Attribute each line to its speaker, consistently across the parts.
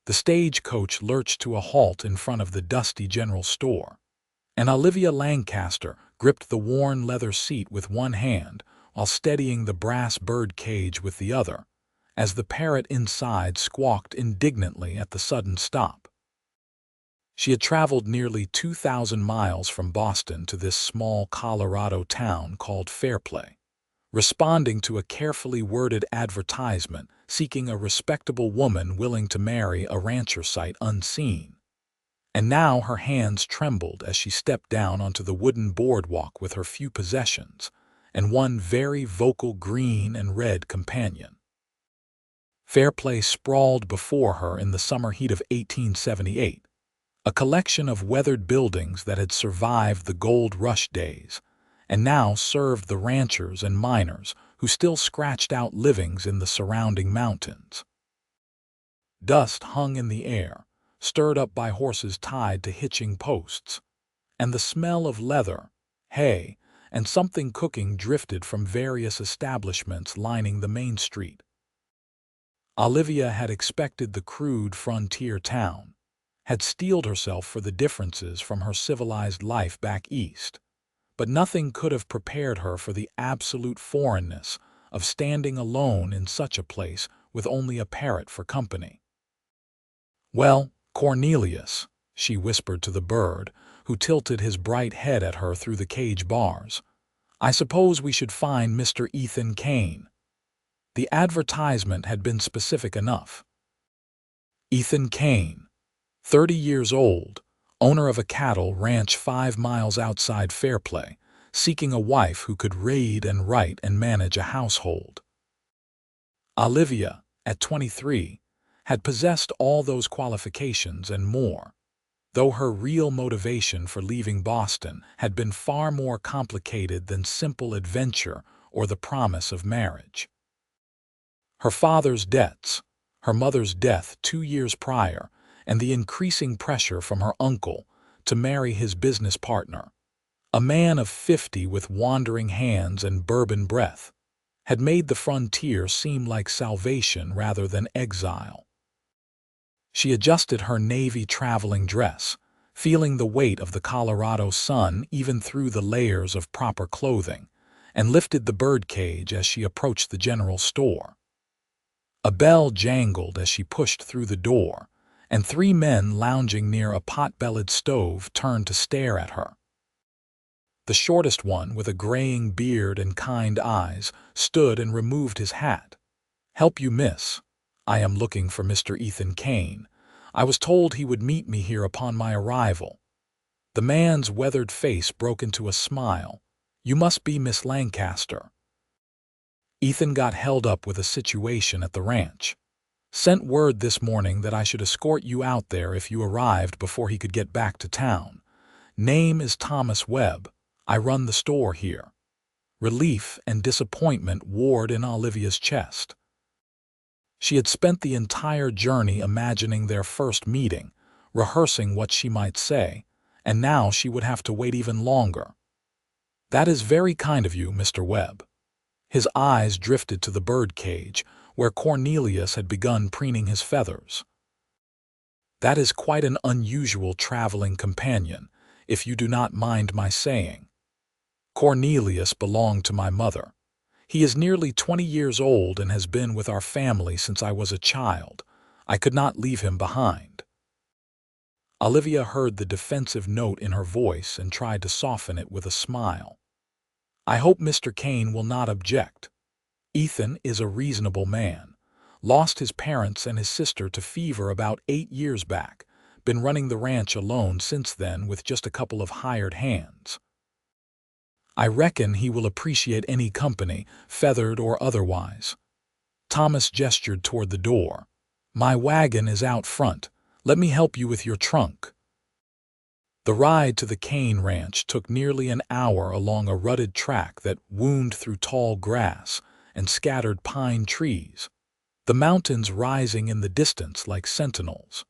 Speaker 1: The stagecoach lurched to a halt in front of the dusty general store, and Olivia Lancaster gripped the worn leather seat with one hand while steadying the brass bird cage with the other, as the parrot inside squawked indignantly at the sudden stop. She had traveled nearly 2,000 miles from Boston to this small Colorado town called Fairplay, responding to a carefully worded advertisement seeking a respectable woman willing to marry a rancher sight unseen. And now her hands trembled as she stepped down onto the wooden boardwalk with her few possessions and one very vocal green and red companion. Fairplay sprawled before her in the summer heat of 1878, a collection of weathered buildings that had survived the gold rush days and now served the ranchers and miners who still scratched out livings in the surrounding mountains. Dust hung in the air, stirred up by horses tied to hitching posts, and the smell of leather, hay, and something cooking drifted from various establishments lining the main street. Olivia had expected the crude frontier town, had steeled herself for the differences from her civilized life back east, but nothing could have prepared her for the absolute foreignness of standing alone in such a place with only a parrot for company. "Well, Cornelius," she whispered to the bird, who tilted his bright head at her through the cage bars, "I suppose we should find Mr. Ethan Kane." The advertisement had been specific enough. Ethan Kane, 30 years old, owner of a cattle ranch 5 miles outside Fairplay, seeking a wife who could read and write and manage a household. Olivia, at 23, had possessed all those qualifications and more, though her real motivation for leaving Boston had been far more complicated than simple adventure or the promise of marriage. Her father's debts, her mother's death 2 years prior, and the increasing pressure from her uncle to marry his business partner, a man of 50 with wandering hands and bourbon breath, had made the frontier seem like salvation rather than exile. She adjusted her navy traveling dress, feeling the weight of the Colorado sun even through the layers of proper clothing, and lifted the birdcage as she approached the general store. A bell jangled as she pushed through the door, and 3 men lounging near a pot-bellied stove turned to stare at her. The shortest one, with a graying beard and kind eyes, stood and removed his hat. "Help you, miss. I am looking for Mr. Ethan Kane. I was told he would meet me here upon my arrival." The man's weathered face broke into a smile. "You must be Miss Lancaster. Ethan got held up with a situation at the ranch. Sent word this morning that I should escort you out there if you arrived before he could get back to town. Name is Thomas Webb. I run the store here." Relief and disappointment warred in Olivia's chest. She had spent the entire journey imagining their first meeting, rehearsing what she might say, and now she would have to wait even longer. "That is very kind of you, Mr. Webb." His eyes drifted to the birdcage, where Cornelius had begun preening his feathers. "That is quite an unusual traveling companion, if you do not mind my saying. Cornelius belonged to my mother. He is nearly 20 years old and has been with our family since I was a child. I could not leave him behind." Olivia heard the defensive note in her voice and tried to soften it with a smile. "I hope Mr. Kane will not object. Ethan is a reasonable man. Lost his parents and his sister to fever about 8 years back. Been running the ranch alone since then with just a couple of hired hands. I reckon he will appreciate any company, feathered or otherwise." Thomas gestured toward the door. "My wagon is out front. Let me help you with your trunk." The ride to the Kane Ranch took nearly an hour along a rutted track that wound through tall grass and scattered pine trees, the mountains rising in the distance like sentinels.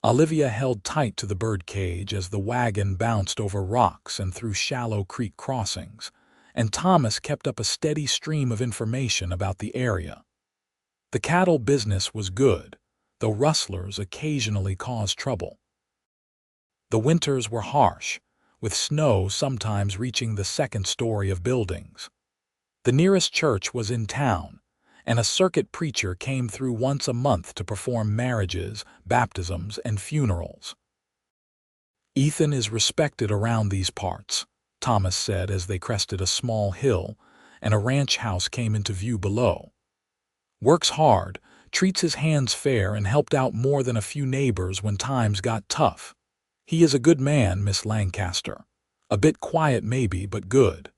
Speaker 1: Olivia held tight to the birdcage as the wagon bounced over rocks and through shallow creek crossings, and Thomas kept up a steady stream of information about the area. The cattle business was good. though rustlers occasionally caused trouble. The winters were harsh, with snow sometimes reaching the second story of buildings. The nearest church was in town, and a circuit preacher came through once a month to perform marriages, baptisms, and funerals. "Ethan is respected around these parts," Thomas said as they crested a small hill, and a ranch house came into view below. "Works hard, treats his hands fair, and helped out more than a few neighbors when times got tough. He is a good man, Miss Lancaster. A bit quiet maybe, but good."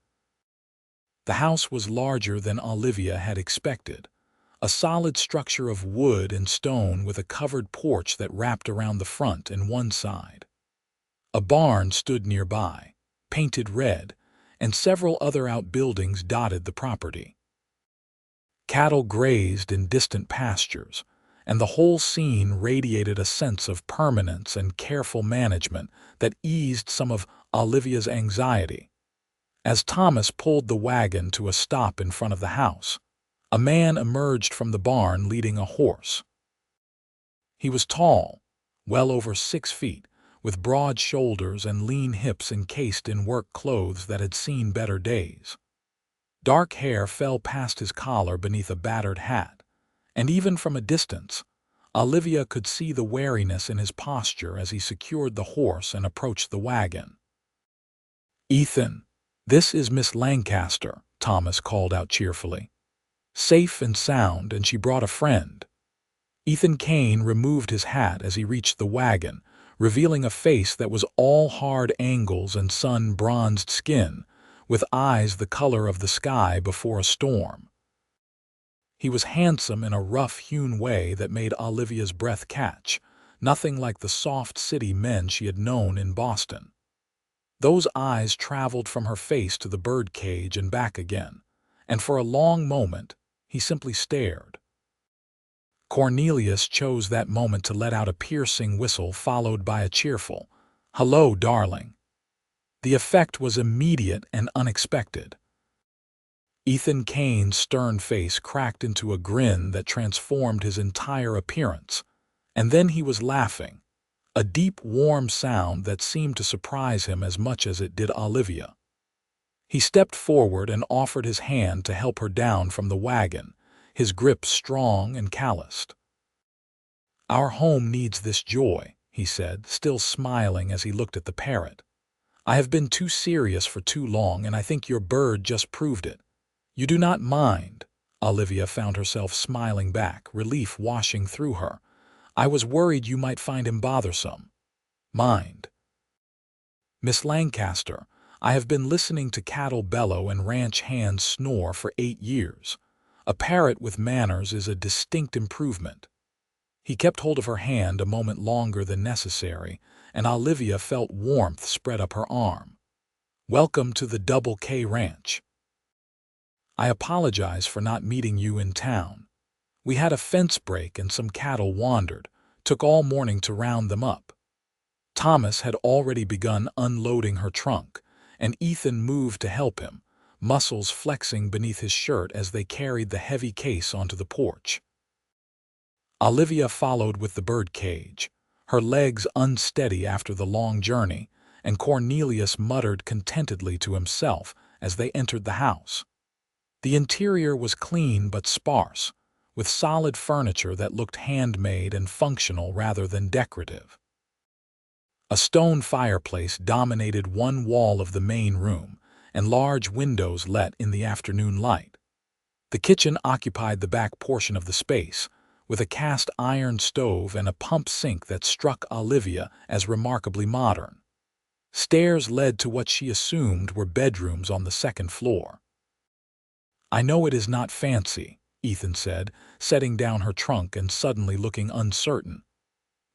Speaker 1: The house was larger than Olivia had expected, a solid structure of wood and stone with a covered porch that wrapped around the front and one side. A barn stood nearby, painted red, and several other outbuildings dotted the property. Cattle grazed in distant pastures, and the whole scene radiated a sense of permanence and careful management that eased some of Olivia's anxiety. As Thomas pulled the wagon to a stop in front of the house, a man emerged from the barn leading a horse. He was tall, well over 6 feet, with broad shoulders and lean hips encased in work clothes that had seen better days. Dark hair fell past his collar beneath a battered hat, and even from a distance, Olivia could see the wariness in his posture as he secured the horse and approached the wagon. "Ethan, this is Miss Lancaster," Thomas called out cheerfully. "Safe and sound, and she brought a friend." Ethan Kane removed his hat as he reached the wagon, revealing a face that was all hard angles and sun-bronzed skin, with eyes the color of the sky before a storm. He was handsome in a rough-hewn way that made Olivia's breath catch, nothing like the soft city men she had known in Boston. Those eyes traveled from her face to the birdcage and back again, and for a long moment he simply stared. Cornelius chose that moment to let out a piercing whistle followed by a cheerful, "Hello, darling." The effect was immediate and unexpected. Ethan Kane's stern face cracked into a grin that transformed his entire appearance, and then he was laughing, a deep, warm sound that seemed to surprise him as much as it did Olivia. He stepped forward and offered his hand to help her down from the wagon, his grip strong and calloused. "Our home needs this joy," he said, still smiling as he looked at the parrot. "I have been too serious for too long, and I think your bird just proved it. You do not mind?" Olivia found herself smiling back, relief washing through her. "I was worried you might find him bothersome." "Mind?" "Miss Lancaster, I have been listening to cattle bellow and ranch hands snore for 8 years. A parrot with manners is a distinct improvement." He kept hold of her hand a moment longer than necessary, and Olivia felt warmth spread up her arm. "Welcome to the Double K Ranch. I apologize for not meeting you in town. We had a fence break and some cattle wandered. Took all morning to round them up." Thomas had already begun unloading her trunk, and Ethan moved to help him, muscles flexing beneath his shirt as they carried the heavy case onto the porch. Olivia followed with the bird cage, her legs unsteady after the long journey, and Cornelius muttered contentedly to himself as they entered the house. The interior was clean but sparse, with solid furniture that looked handmade and functional rather than decorative. A stone fireplace dominated one wall of the main room, and large windows let in the afternoon light. The kitchen occupied the back portion of the space, with a cast iron stove and a pump sink that struck Olivia as remarkably modern. Stairs led to what she assumed were bedrooms on the second floor. "I know it is not fancy," Ethan said, setting down her trunk and suddenly looking uncertain,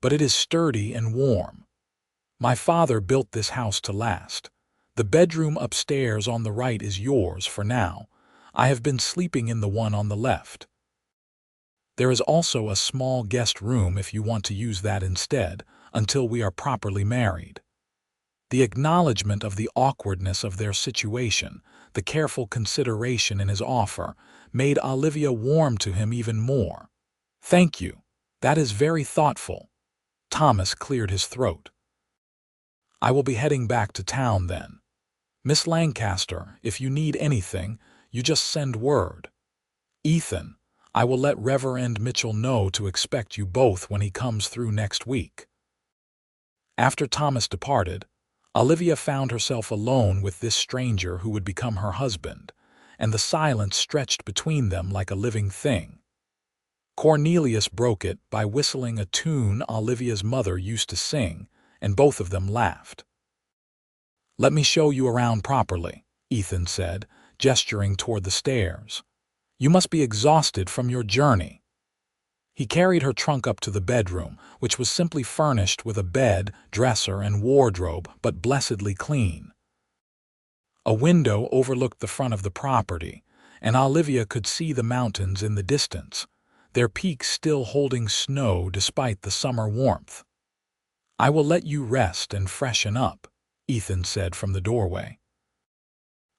Speaker 1: "but it is sturdy and warm. My father built this house to last. The bedroom upstairs on the right is yours for now. I have been sleeping in the one on the left. There is also a small guest room if you want to use that instead, until we are properly married." The acknowledgement of the awkwardness of their situation, the careful consideration in his offer, made Olivia warm to him even more. "Thank you. That is very thoughtful. Thomas cleared his throat. I will be heading back to town then. Miss Lancaster, if you need anything, you just send word. Ethan, I will let Reverend Mitchell know to expect you both when he comes through next week. After Thomas departed, Olivia found herself alone with this stranger who would become her husband, and the silence stretched between them like a living thing. Cornelius broke it by whistling a tune Olivia's mother used to sing, and both of them laughed. "Let me show you around properly," Ethan said, gesturing toward the stairs. "You must be exhausted from your journey." He carried her trunk up to the bedroom, which was simply furnished with a bed, dresser, and wardrobe, but blessedly clean. A window overlooked the front of the property, and Olivia could see the mountains in the distance, their peaks still holding snow despite the summer warmth. "I will let you rest and freshen up," Ethan said from the doorway.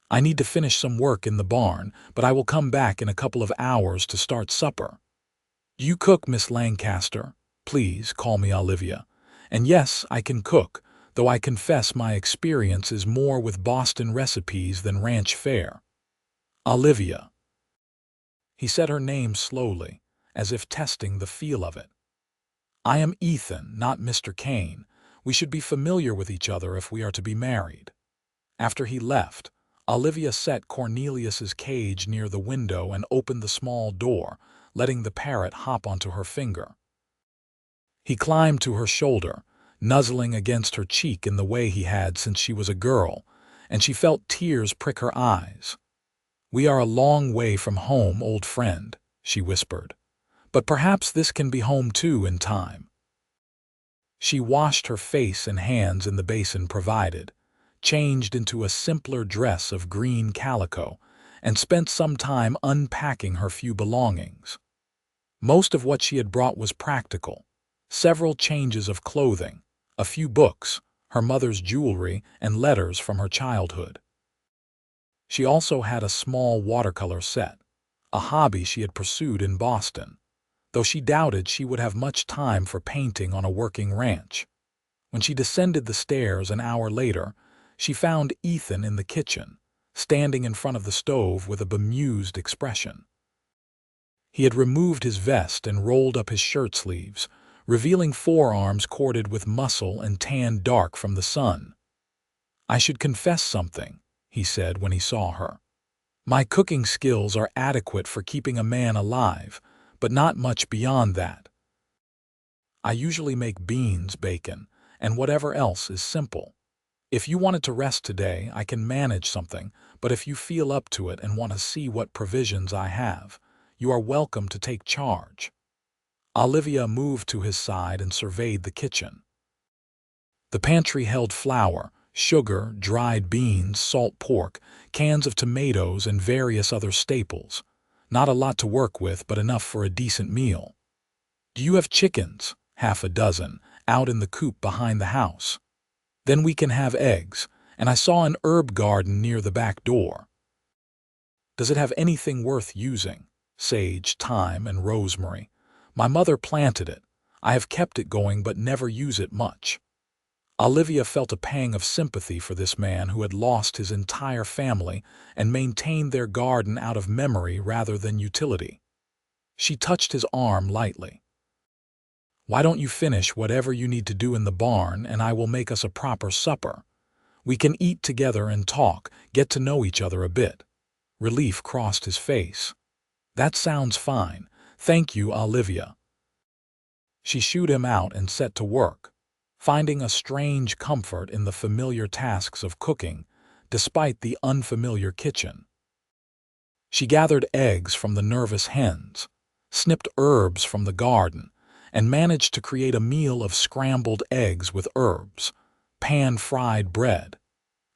Speaker 1: "I need to finish some work in the barn, but I will come back in a couple of hours to start supper. Do you cook, Miss Lancaster? Please call me Olivia. And yes, I can cook, though I confess my experience is more with Boston recipes than ranch fare. Olivia." He said her name slowly, as if testing the feel of it. "I am Ethan, not Mr. Kane. We should be familiar with each other if we are to be married." After he left, Olivia set Cornelius's cage near the window and opened the small door, letting the parrot hop onto her finger. He climbed to her shoulder, nuzzling against her cheek in the way he had since she was a girl, and she felt tears prick her eyes. "We are a long way from home, old friend," she whispered. "But perhaps this can be home too in time." She washed her face and hands in the basin provided, changed into a simpler dress of green calico, and spent some time unpacking her few belongings. Most of what she had brought was practical: several changes of clothing, a few books, her mother's jewelry, and letters from her childhood. She also had a small watercolor set, a hobby she had pursued in Boston, though she doubted she would have much time for painting on a working ranch. When she descended the stairs an hour later, she found Ethan in the kitchen, standing in front of the stove with a bemused expression. He had removed his vest and rolled up his shirt sleeves, revealing forearms corded with muscle and tanned dark from the sun. "I should confess something," he said when he saw her. "My cooking skills are adequate for keeping a man alive, but not much beyond that. I usually make beans, bacon, and whatever else is simple. If you wanted to rest today, I can manage something, but if you feel up to it and want to see what provisions I have, you are welcome to take charge." Olivia moved to his side and surveyed the kitchen. The pantry held flour, sugar, dried beans, salt pork, cans of tomatoes, and various other staples. Not a lot to work with, but enough for a decent meal. "Do you have chickens?" "Half a dozen, out in the coop behind the house." "Then we can have eggs, and I saw an herb garden near the back door." "Does it have anything worth using?" "Sage, thyme, and rosemary. My mother planted it. I have kept it going but never use it much." Olivia felt a pang of sympathy for this man who had lost his entire family and maintained their garden out of memory rather than utility. She touched his arm lightly. "Why don't you finish whatever you need to do in the barn, and I will make us a proper supper. We can eat together and talk, get to know each other a bit." Relief crossed his face. "That sounds fine. Thank you, Olivia." She shooed him out and set to work, finding a strange comfort in the familiar tasks of cooking, despite the unfamiliar kitchen. She gathered eggs from the nervous hens, snipped herbs from the garden, and managed to create a meal of scrambled eggs with herbs, pan-fried bread,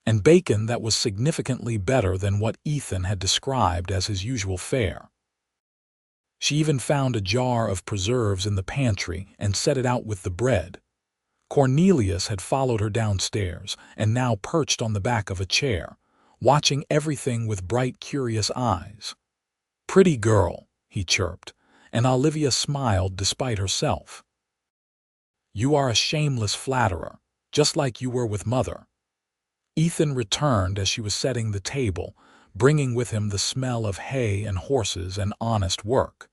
Speaker 1: and bacon that was significantly better than what Ethan had described as his usual fare. She even found a jar of preserves in the pantry and set it out with the bread. Cornelius had followed her downstairs and now perched on the back of a chair, watching everything with bright, curious eyes. "Pretty girl," he chirped, and Olivia smiled despite herself. "You are a shameless flatterer, just like you were with Mother." Ethan returned as she was setting the table, bringing with him the smell of hay and horses and honest work.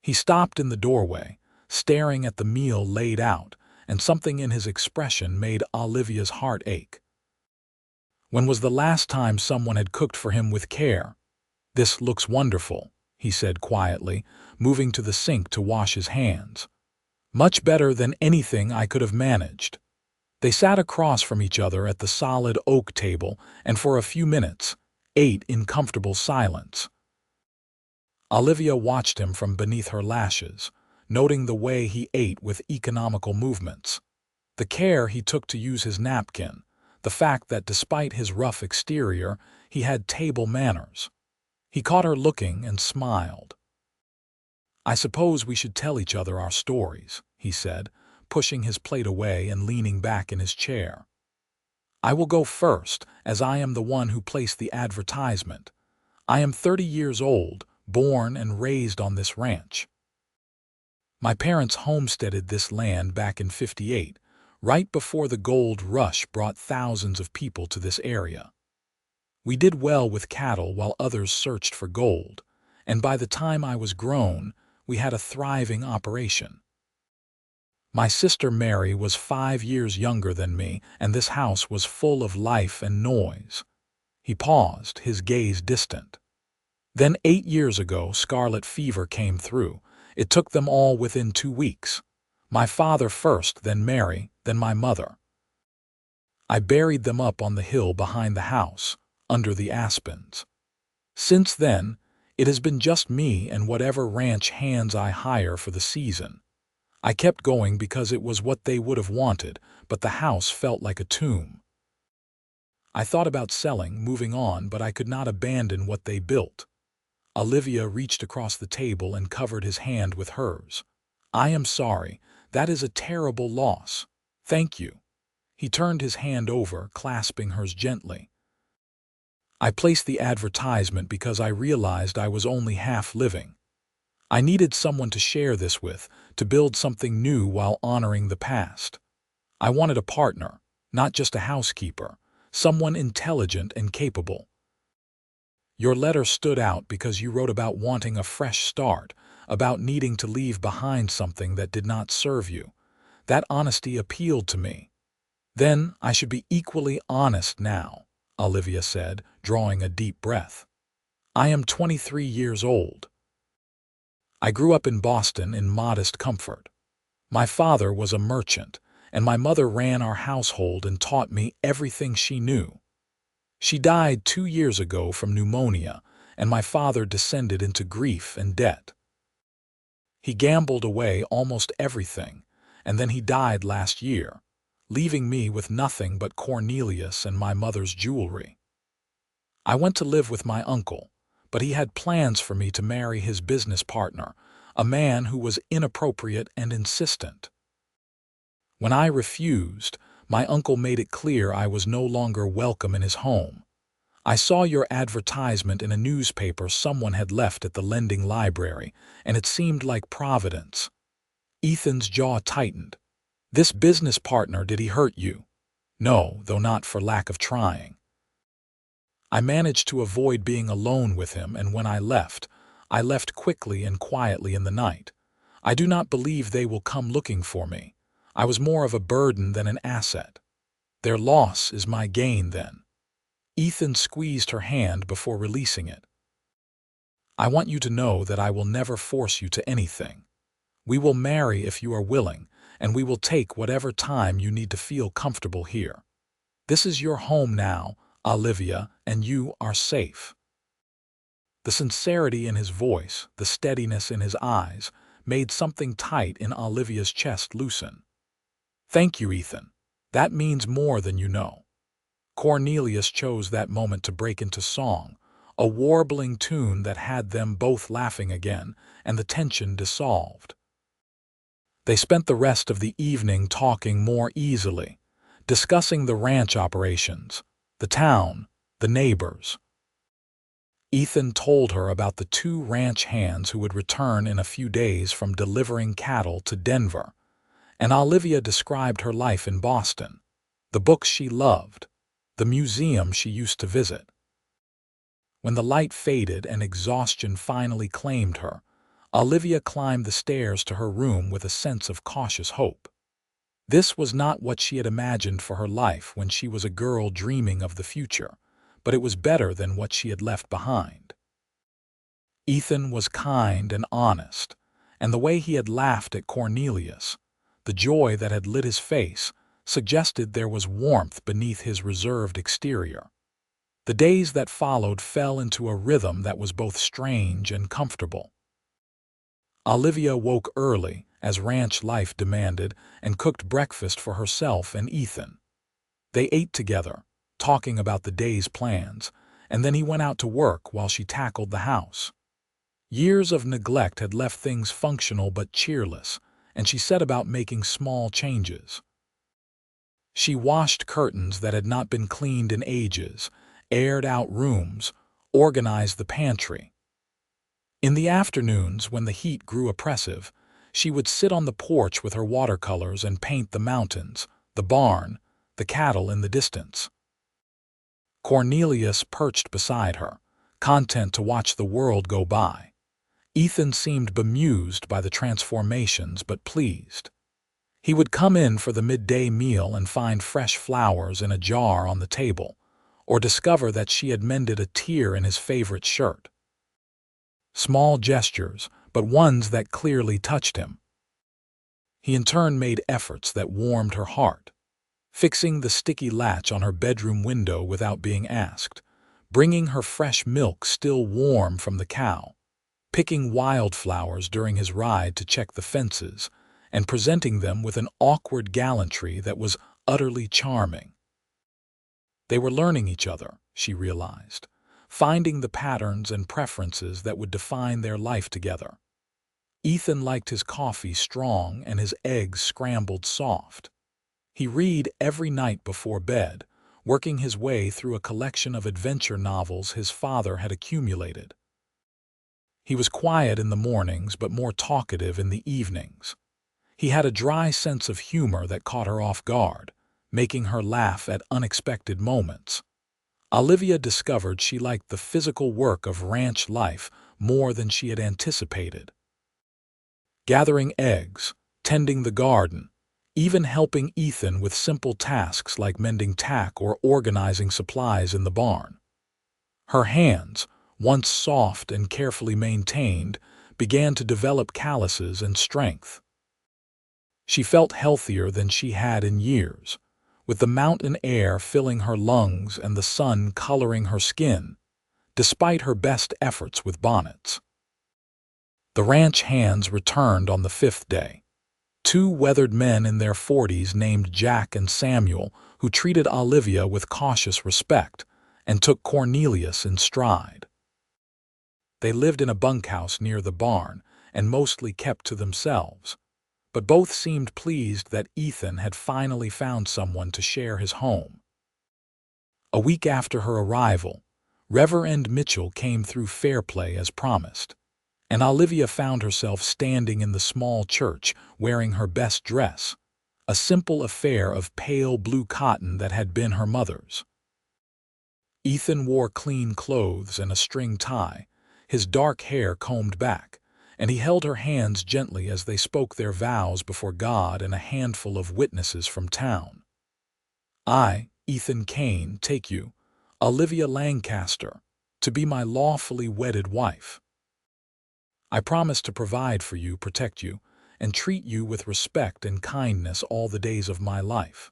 Speaker 1: He stopped in the doorway, staring at the meal laid out, and something in his expression made Olivia's heart ache. When was the last time someone had cooked for him with care? "This looks wonderful," he said quietly, moving to the sink to wash his hands. "Much better than anything I could have managed." They sat across from each other at the solid oak table and for a few minutes ate in comfortable silence. Olivia watched him from beneath her lashes, noting the way he ate with economical movements, the care he took to use his napkin, the fact that despite his rough exterior, he had table manners. He caught her looking and smiled. "I suppose we should tell each other our stories," he said, pushing his plate away and leaning back in his chair. "I will go first, as I am the one who placed the advertisement. I am 30 years old, born and raised on this ranch. My parents homesteaded this land back in '58, right before the gold rush brought thousands of people to this area. We did well with cattle while others searched for gold, and by the time I was grown, we had a thriving operation. My sister Mary was 5 years younger than me, and this house was full of life and noise." He paused, his gaze distant. "Then 8 years ago, scarlet fever came through. It took them all within 2 weeks. My father first, then Mary, then my mother. I buried them up on the hill behind the house, under the aspens. Since then, it has been just me and whatever ranch hands I hire for the season. I kept going because it was what they would have wanted, but the house felt like a tomb. I thought about selling, moving on, but I could not abandon what they built." Olivia reached across the table and covered his hand with hers. "I am sorry. That is a terrible loss. Thank you." He turned his hand over, clasping hers gently. "I placed the advertisement because I realized I was only half living. I needed someone to share this with, to build something new while honoring the past. I wanted a partner, not just a housekeeper, someone intelligent and capable. Your letter stood out because you wrote about wanting a fresh start, about needing to leave behind something that did not serve you. That honesty appealed to me." "Then I should be equally honest now," Olivia said, drawing a deep breath. "I am 23 years old. I grew up in Boston in modest comfort. My father was a merchant, and my mother ran our household and taught me everything she knew. She died 2 years ago from pneumonia, and my father descended into grief and debt. He gambled away almost everything, and then he died last year, leaving me with nothing but Cornelius and my mother's jewelry. I went to live with my uncle, but he had plans for me to marry his business partner, a man who was inappropriate and insistent. When I refused, my uncle made it clear I was no longer welcome in his home. I saw your advertisement in a newspaper someone had left at the lending library, and it seemed like providence." Ethan's jaw tightened. "This business partner, did he hurt you?" "No, though not for lack of trying. I managed to avoid being alone with him, and when I left quickly and quietly in the night. I do not believe they will come looking for me. I was more of a burden than an asset. Their loss is my gain then." Ethan squeezed her hand before releasing it. "I want you to know that I will never force you to anything. We will marry if you are willing, and we will take whatever time you need to feel comfortable here. This is your home now, Olivia, and you are safe." The sincerity in his voice, the steadiness in his eyes, made something tight in Olivia's chest loosen. "Thank you, Ethan. That means more than you know." Cornelius chose that moment to break into song, a warbling tune that had them both laughing again, and the tension dissolved. They spent the rest of the evening talking more easily, discussing the ranch operations, the town, the neighbors. Ethan told her about the two ranch hands who would return in a few days from delivering cattle to Denver, and Olivia described her life in Boston, the books she loved, the museum she used to visit. When the light faded and exhaustion finally claimed her, Olivia climbed the stairs to her room with a sense of cautious hope. This was not what she had imagined for her life when she was a girl dreaming of the future, but it was better than what she had left behind. Ethan was kind and honest, and the way he had laughed at Cornelius, the joy that had lit his face, suggested there was warmth beneath his reserved exterior. The days that followed fell into a rhythm that was both strange and comfortable. Olivia woke early, as ranch life demanded, and cooked breakfast for herself and Ethan. They ate together, talking about the day's plans, and then he went out to work while she tackled the house. Years of neglect had left things functional but cheerless, and she set about making small changes. She washed curtains that had not been cleaned in ages, aired out rooms, organized the pantry. In the afternoons, when the heat grew oppressive, she would sit on the porch with her watercolors and paint the mountains, the barn, the cattle in the distance. Cornelius perched beside her, content to watch the world go by. Ethan seemed bemused by the transformations but pleased. He would come in for the midday meal and find fresh flowers in a jar on the table, or discover that she had mended a tear in his favorite shirt. Small gestures, but ones that clearly touched him. He in turn made efforts that warmed her heart, fixing the sticky latch on her bedroom window without being asked, bringing her fresh milk still warm from the cow, picking wildflowers during his ride to check the fences, and presenting them with an awkward gallantry that was utterly charming. They were learning each other, she realized, finding the patterns and preferences that would define their life together. Ethan liked his coffee strong and his eggs scrambled soft. He read every night before bed, working his way through a collection of adventure novels his father had accumulated. He was quiet in the mornings but more talkative in the evenings. He had a dry sense of humor that caught her off guard, making her laugh at unexpected moments. Olivia discovered she liked the physical work of ranch life more than she had anticipated. Gathering eggs, tending the garden, even helping Ethan with simple tasks like mending tack or organizing supplies in the barn. Her hands, once soft and carefully maintained, began to develop calluses and strength. She felt healthier than she had in years, with the mountain air filling her lungs and the sun coloring her skin, despite her best efforts with bonnets. The ranch hands returned on the 5th day. Two weathered men in their 40s named Jack and Samuel, who treated Olivia with cautious respect and took Cornelius in stride. They lived in a bunkhouse near the barn and mostly kept to themselves, but both seemed pleased that Ethan had finally found someone to share his home. A week after her arrival, Reverend Mitchell came through Fairplay as promised, and Olivia found herself standing in the small church wearing her best dress, a simple affair of pale blue cotton that had been her mother's. Ethan wore clean clothes and a string tie, his dark hair combed back, and he held her hands gently as they spoke their vows before God and a handful of witnesses from town. I, Ethan Kane, take you, Olivia Lancaster, to be my lawfully wedded wife. I promise to provide for you, protect you, and treat you with respect and kindness all the days of my life.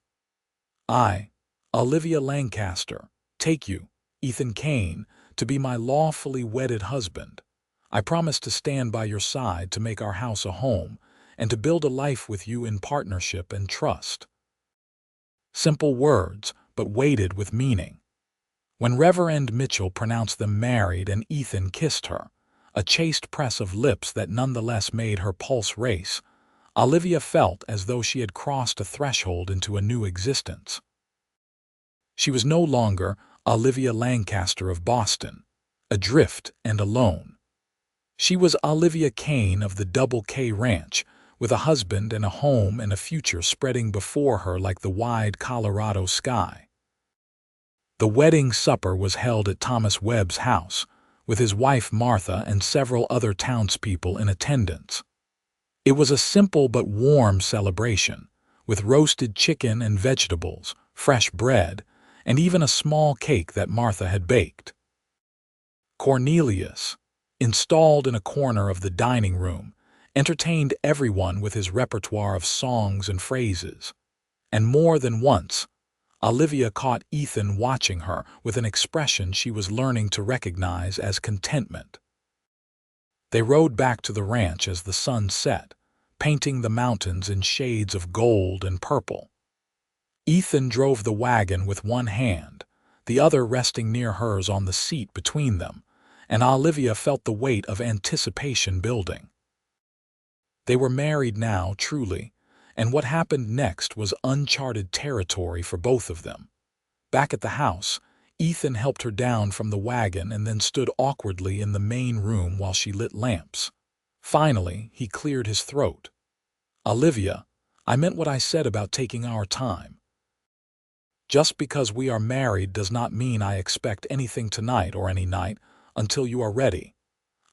Speaker 1: I, Olivia Lancaster, take you, Ethan Kane, to be my lawfully wedded husband. I promise to stand by your side to make our house a home and to build a life with you in partnership and trust. Simple words, but weighted with meaning. When Reverend Mitchell pronounced them married and Ethan kissed her, a chaste press of lips that nonetheless made her pulse race, Olivia felt as though she had crossed a threshold into a new existence. She was no longer Olivia Lancaster of Boston. adrift and alone. She was Olivia Kane of the Double K Ranch, with a husband and a home and a future spreading before her like the wide Colorado sky. The wedding supper was held at Thomas Webb's house, with his wife Martha and several other townspeople in attendance. It was a simple but warm celebration, with roasted chicken and vegetables, fresh bread, and even a small cake that Martha had baked. Cornelius, installed in a corner of the dining room, entertained everyone with his repertoire of songs and phrases. And more than once, Olivia caught Ethan watching her with an expression she was learning to recognize as contentment. They rode back to the ranch as the sun set, painting the mountains in shades of gold and purple. Ethan drove the wagon with one hand, the other resting near hers on the seat between them, and Olivia felt the weight of anticipation building. They were married now, truly, and what happened next was uncharted territory for both of them. Back at the house, Ethan helped her down from the wagon and then stood awkwardly in the main room while she lit lamps. Finally, he cleared his throat. "Olivia, I meant what I said about taking our time. Just because we are married does not mean I expect anything tonight or any night until you are ready.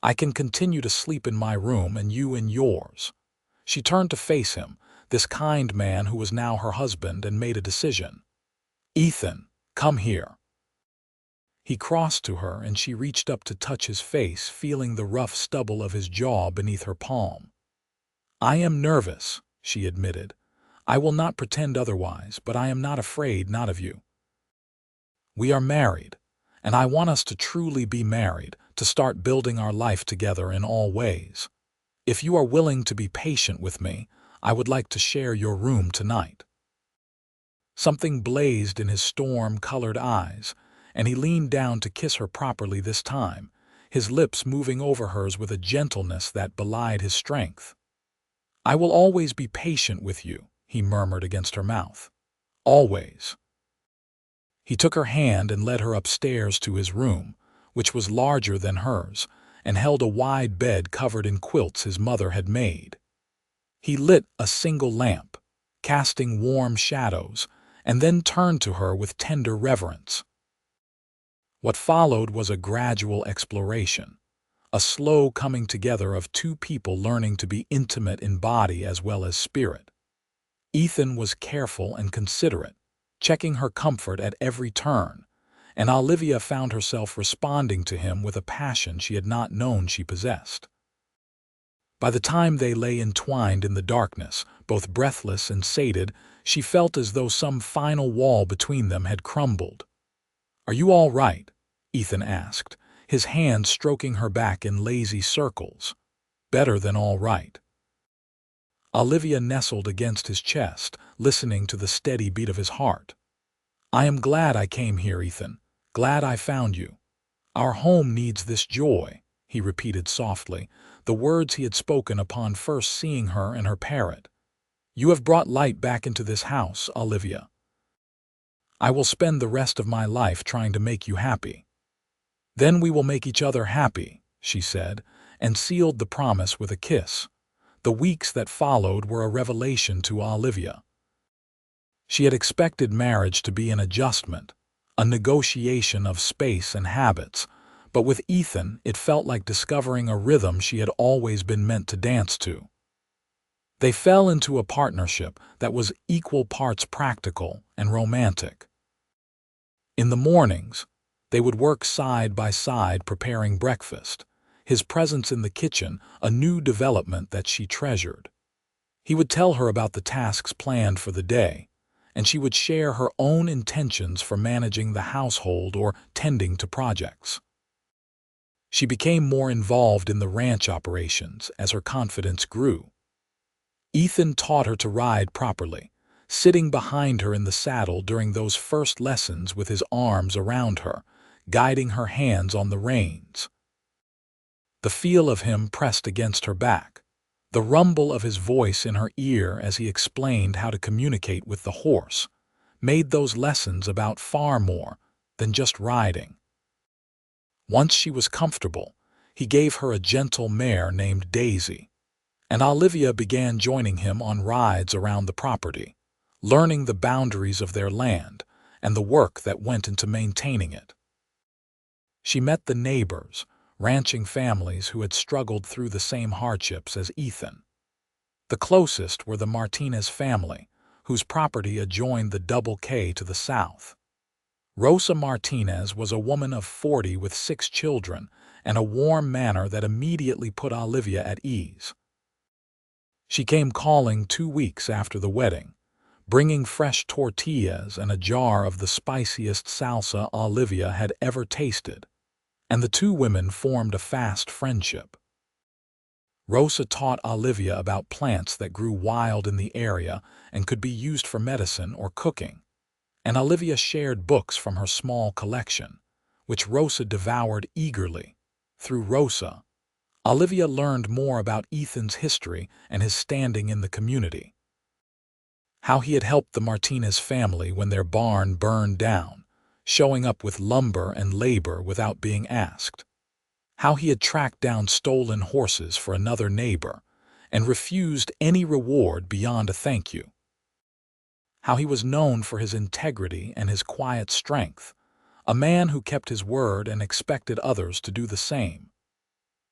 Speaker 1: I can continue to sleep in my room and you in yours." She turned to face him, this kind man who was now her husband, and made a decision. "Ethan, come here." He crossed to her and she reached up to touch his face, feeling the rough stubble of his jaw beneath her palm. "I am nervous," she admitted. "I will not pretend otherwise, but I am not afraid, not of you. We are married, and I want us to truly be married, to start building our life together in all ways. If you are willing to be patient with me, I would like to share your room tonight." Something blazed in his storm-colored eyes, and he leaned down to kiss her properly this time, his lips moving over hers with a gentleness that belied his strength. "I will always be patient with you," he murmured against her mouth. "Always." He took her hand and led her upstairs to his room, which was larger than hers, and held a wide bed covered in quilts his mother had made. He lit a single lamp, casting warm shadows, and then turned to her with tender reverence. What followed was a gradual exploration, a slow coming together of two people learning to be intimate in body as well as spirit. Ethan was careful and considerate, checking her comfort at every turn, and Olivia found herself responding to him with a passion she had not known she possessed. By the time they lay entwined in the darkness, both breathless and sated, she felt as though some final wall between them had crumbled. "Are you all right?" Ethan asked, his hand stroking her back in lazy circles. "Better than all right." Olivia nestled against his chest, listening to the steady beat of his heart. "I am glad I came here, Ethan. Glad I found you. Our home needs this joy," he repeated softly, the words he had spoken upon first seeing her and her parrot. "You have brought light back into this house, Olivia. I will spend the rest of my life trying to make you happy." "Then we will make each other happy," she said, and sealed the promise with a kiss. The weeks that followed were a revelation to Olivia. She had expected marriage to be an adjustment, a negotiation of space and habits, but with Ethan it felt like discovering a rhythm she had always been meant to dance to. They fell into a partnership that was equal parts practical and romantic. In the mornings, they would work side by side preparing breakfast, his presence in the kitchen a new development that she treasured. He would tell her about the tasks planned for the day, and she would share her own intentions for managing the household or tending to projects. She became more involved in the ranch operations as her confidence grew. Ethan taught her to ride properly, sitting behind her in the saddle during those first lessons with his arms around her, guiding her hands on the reins. The feel of him pressed against her back, the rumble of his voice in her ear as he explained how to communicate with the horse, made those lessons about far more than just riding. Once she was comfortable, he gave her a gentle mare named Daisy, and Olivia began joining him on rides around the property, learning the boundaries of their land and the work that went into maintaining it. She met the neighbors, ranching families who had struggled through the same hardships as Ethan. The closest were the Martinez family, whose property adjoined the Double K to the south. Rosa Martinez was a woman of 40 with 6 children and a warm manner that immediately put Olivia at ease. She came calling 2 weeks after the wedding, bringing fresh tortillas and a jar of the spiciest salsa Olivia had ever tasted, and the two women formed a fast friendship. Rosa taught Olivia about plants that grew wild in the area and could be used for medicine or cooking, and Olivia shared books from her small collection, which Rosa devoured eagerly. Through Rosa, Olivia learned more about Ethan's history and his standing in the community. How he had helped the Martinez family when their barn burned down, showing up with lumber and labor without being asked. How he had tracked down stolen horses for another neighbor and refused any reward beyond a thank you. How he was known for his integrity and his quiet strength, a man who kept his word and expected others to do the same.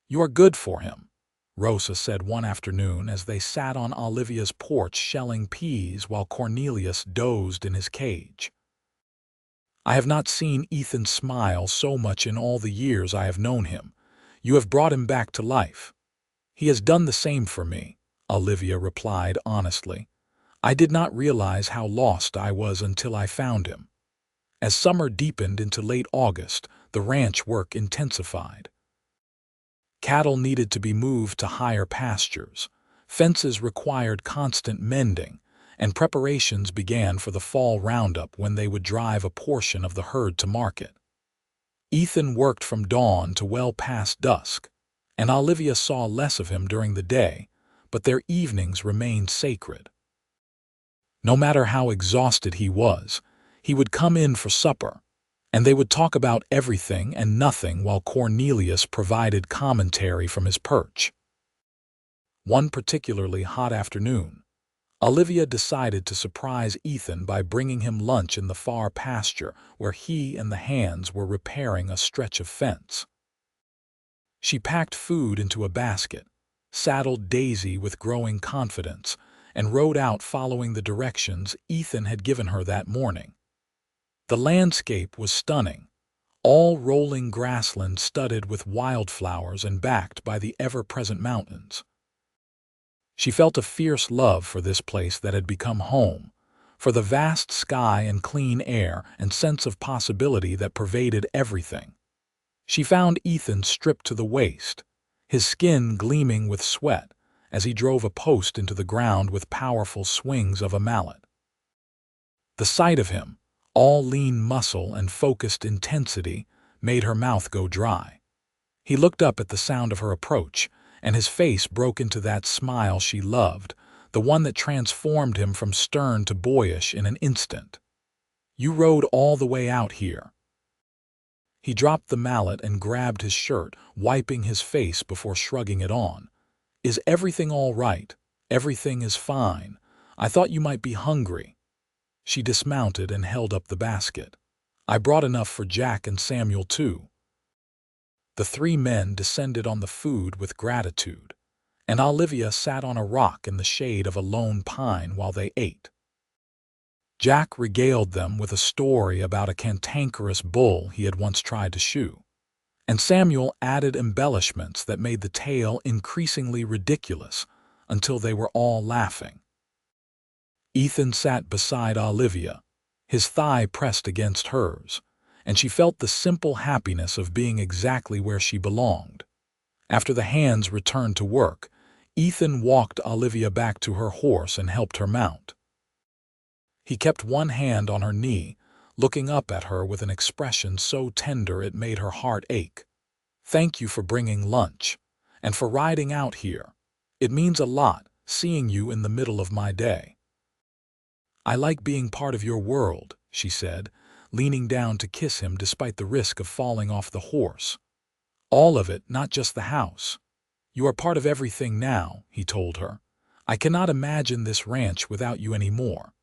Speaker 1: "You are good for him," Rosa said one afternoon as they sat on Olivia's porch shelling peas while Cornelius dozed in his cage. "I have not seen Ethan smile so much in all the years I have known him. You have brought him back to life." "He has done the same for me," Olivia replied honestly. "I did not realize how lost I was until I found him." As summer deepened into late August, the ranch work intensified. Cattle needed to be moved to higher pastures, fences required constant mending, and preparations began for the fall roundup when they would drive a portion of the herd to market. Ethan worked from dawn to well past dusk, and Olivia saw less of him during the day, but their evenings remained sacred. No matter how exhausted he was, he would come in for supper, and they would talk about everything and nothing while Cornelius provided commentary from his perch. One particularly hot afternoon, Olivia decided to surprise Ethan by bringing him lunch in the far pasture where he and the hands were repairing a stretch of fence. She packed food into a basket, saddled Daisy with growing confidence, and rode out following the directions Ethan had given her that morning. The landscape was stunning, all rolling grassland studded with wildflowers and backed by the ever-present mountains. She felt a fierce love for this place that had become home, for the vast sky and clean air and sense of possibility that pervaded everything. She found Ethan stripped to the waist, his skin gleaming with sweat as he drove a post into the ground with powerful swings of a mallet. The sight of him, all lean muscle and focused intensity, made her mouth go dry. He looked up at the sound of her approach, and his face broke into that smile she loved, the one that transformed him from stern to boyish in an instant. "You rode all the way out here." He dropped the mallet and grabbed his shirt, wiping his face before shrugging it on. "Is everything all right?" "Everything is fine. I thought you might be hungry." She dismounted and held up the basket. "I brought enough for Jack and Samuel too." The 3 men descended on the food with gratitude, and Olivia sat on a rock in the shade of a lone pine while they ate. Jack regaled them with a story about a cantankerous bull he had once tried to shoe, and Samuel added embellishments that made the tale increasingly ridiculous until they were all laughing. Ethan sat beside Olivia, his thigh pressed against hers, and she felt the simple happiness of being exactly where she belonged. After the hands returned to work, Ethan walked Olivia back to her horse and helped her mount. He kept one hand on her knee, looking up at her with an expression so tender it made her heart ache. "Thank you for bringing lunch, and for riding out here. It means a lot, seeing you in the middle of my day." "I like being part of your world," she said, leaning down to kiss him despite the risk of falling off the horse. All of it, not just the house. You are part of everything now, he told her. I cannot imagine this ranch without you anymore.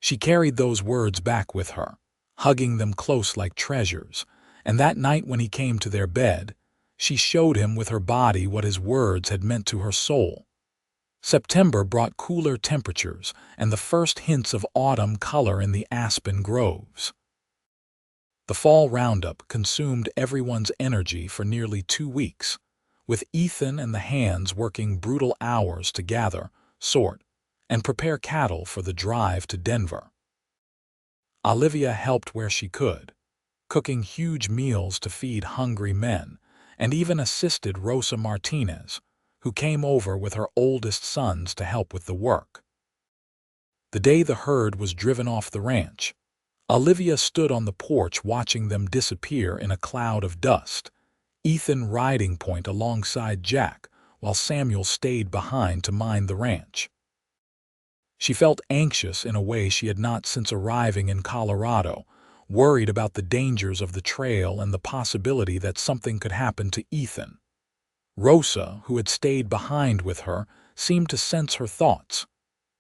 Speaker 1: She carried those words back with her, hugging them close like treasures, and that night when he came to their bed, she showed him with her body what his words had meant to her soul. September brought cooler temperatures and the first hints of autumn color in the aspen groves. The fall roundup consumed everyone's energy for nearly 2 weeks, with Ethan and the hands working brutal hours to gather, sort, and prepare cattle for the drive to Denver. Olivia helped where she could, cooking huge meals to feed hungry men, and even assisted Rosa Martinez, who came over with her oldest sons to help with the work. The day the herd was driven off the ranch, Olivia stood on the porch watching them disappear in a cloud of dust, Ethan riding point alongside Jack, while Samuel stayed behind to mind the ranch. She felt anxious in a way she had not since arriving in Colorado, worried about the dangers of the trail and the possibility that something could happen to Ethan. Rosa, who had stayed behind with her, seemed to sense her thoughts.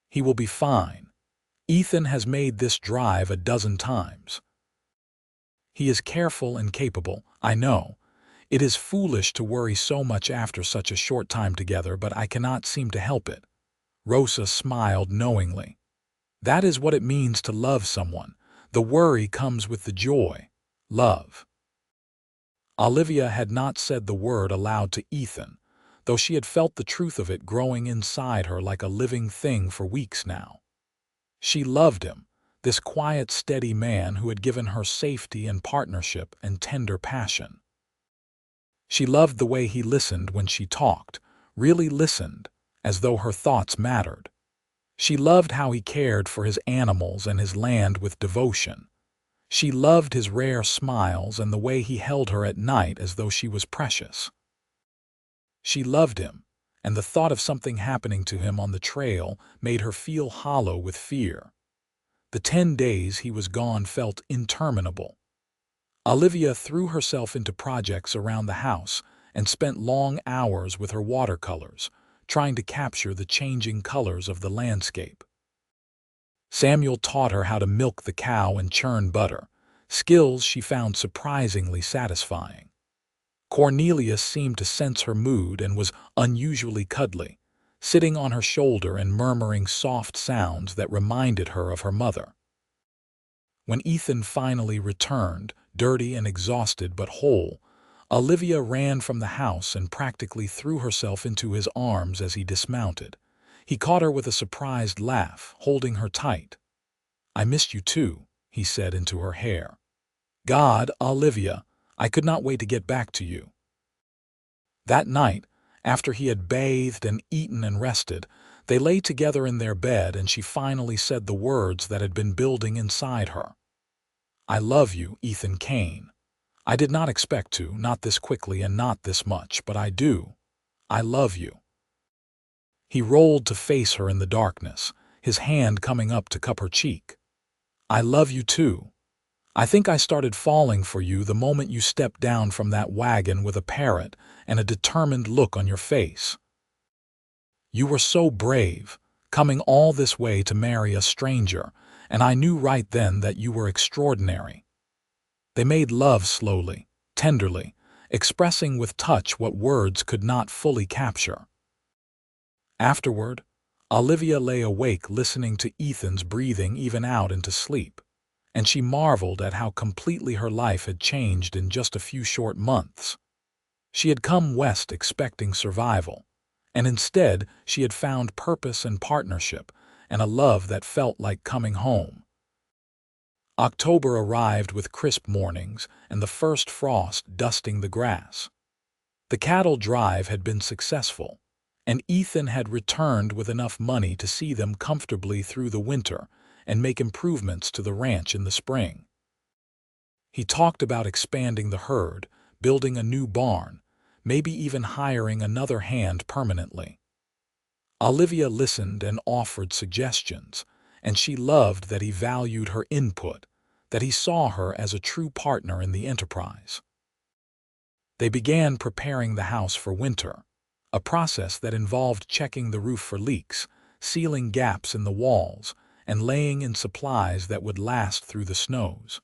Speaker 1: He will be fine. Ethan has made this drive a dozen times. He is careful and capable, I know. It is foolish to worry so much after such a short time together, but I cannot seem to help it. Rosa smiled knowingly. That is what it means to love someone. The worry comes with the joy. Love. Olivia had not said the word aloud to Ethan, though she had felt the truth of it growing inside her like a living thing for weeks now. She loved him, this quiet, steady man who had given her safety and partnership and tender passion. She loved the way he listened when she talked, really listened, as though her thoughts mattered. She loved how he cared for his animals and his land with devotion. She loved his rare smiles and the way he held her at night as though she was precious. She loved him, and the thought of something happening to him on the trail made her feel hollow with fear. The 10 days he was gone felt interminable. Olivia threw herself into projects around the house and spent long hours with her watercolors, trying to capture the changing colors of the landscape. Samuel taught her how to milk the cow and churn butter, skills she found surprisingly satisfying. Cornelius seemed to sense her mood and was unusually cuddly, sitting on her shoulder and murmuring soft sounds that reminded her of her mother. When Ethan finally returned, dirty and exhausted but whole, Olivia ran from the house and practically threw herself into his arms as he dismounted. He caught her with a surprised laugh, holding her tight. "I missed you too," he said into her hair. "God, Olivia, I could not wait to get back to you." That night, after he had bathed and eaten and rested, they lay together in their bed and she finally said the words that had been building inside her. "I love you, Ethan Kane. I did not expect to, not this quickly and not this much, but I do. I love you." He rolled to face her in the darkness, his hand coming up to cup her cheek. "I love you too. I think I started falling for you the moment you stepped down from that wagon with a Parrot and a determined look on your face. You were so brave, coming all this way to marry a stranger, and I knew right then that you were extraordinary." They made love slowly, tenderly, expressing with touch what words could not fully capture. Afterward, Olivia lay awake listening to Ethan's breathing even out into sleep, and she marveled at how completely her life had changed in just a few short months. She had come west expecting survival, and instead she had found purpose and partnership and a love that felt like coming home. October arrived with crisp mornings and the first frost dusting the grass. The cattle drive had been successful, and Ethan had returned with enough money to see them comfortably through the winter and make improvements to the ranch in the spring. He talked about expanding the herd, building a new barn, maybe even hiring another hand permanently. Olivia listened and offered suggestions, and she loved that he valued her input, that he saw her as a true partner in the enterprise. They began preparing the house for winter, a process that involved checking the roof for leaks, sealing gaps in the walls, and laying in supplies that would last through the snows.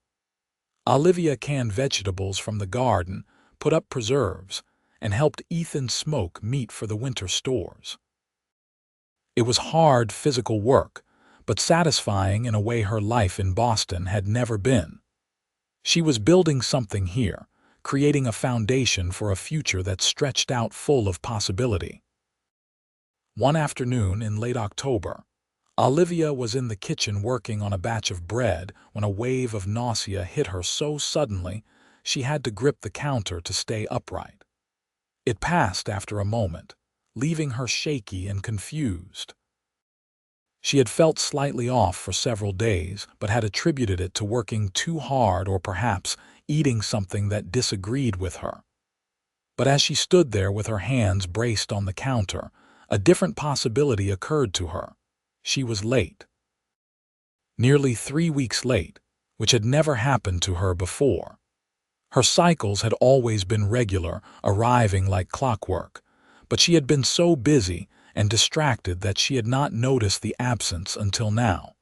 Speaker 1: Olivia canned vegetables from the garden, put up preserves, and helped Ethan smoke meat for the winter stores. It was hard physical work, but satisfying in a way her life in Boston had never been. She was building something here, creating a foundation for a future that stretched out full of possibility. One afternoon in late October, Olivia was in the kitchen working on a batch of bread when a wave of nausea hit her so suddenly she had to grip the counter to stay upright. It passed after a moment, leaving her shaky and confused. She had felt slightly off for several days, but had attributed it to working too hard or perhaps eating something that disagreed with her. But as she stood there with her hands braced on the counter, a different possibility occurred to her. She was late. Nearly 3 weeks late, which had never happened to her before. Her cycles had always been regular, arriving like clockwork, but she had been so busy and distracted that she had not noticed the absence until now.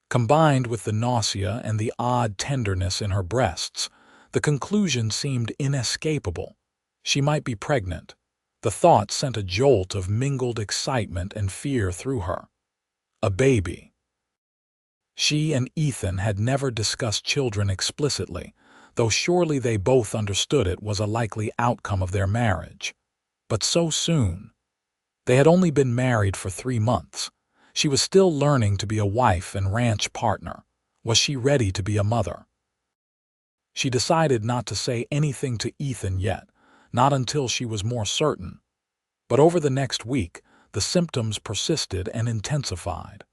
Speaker 1: Combined with the nausea and the odd tenderness in her breasts, the conclusion seemed inescapable. She might be pregnant. The thought sent a jolt of mingled excitement and fear through her. A baby. She and Ethan had never discussed children explicitly, though surely they both understood it was a likely outcome of their marriage. But so soon. They had only been married for 3 months. She was still learning to be a wife and ranch partner. Was she ready to be a mother? She decided not to say anything to Ethan yet, not until she was more certain. But over the next week, the symptoms persisted and intensified.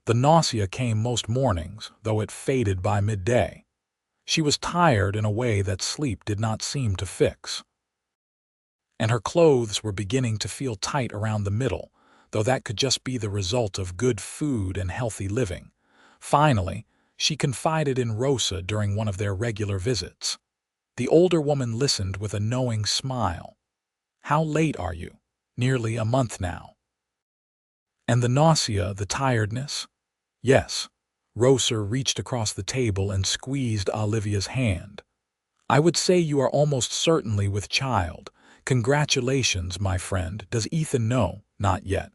Speaker 1: The nausea came most mornings, though it faded by midday. She was tired in a way that sleep did not seem to fix. And her clothes were beginning to feel tight around the middle, though that could just be the result of good food and healthy living. Finally, she confided in Rosa during one of their regular visits. The older woman listened with a knowing smile. "How late are you?" "Nearly a month now." "And the nausea, the tiredness?" "Yes." Rosa reached across the table and squeezed Olivia's hand. "I would say you are almost certainly with child. Congratulations, my friend. Does Ethan know?" "Not yet.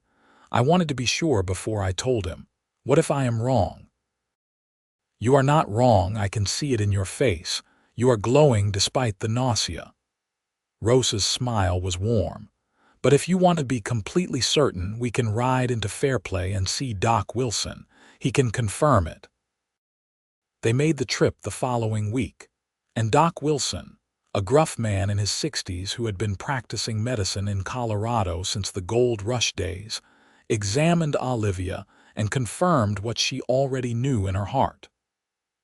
Speaker 1: I wanted to be sure before I told him. What if I am wrong?" "You are not wrong. I can see it in your face. You are glowing despite the nausea." Rosa's smile was warm. "But if you want to be completely certain, we can ride into Fairplay and see Doc Wilson. He can confirm it." They made the trip the following week, and Doc Wilson, a gruff man in his 60s who had been practicing medicine in Colorado since the gold rush days, examined Olivia and confirmed what she already knew in her heart.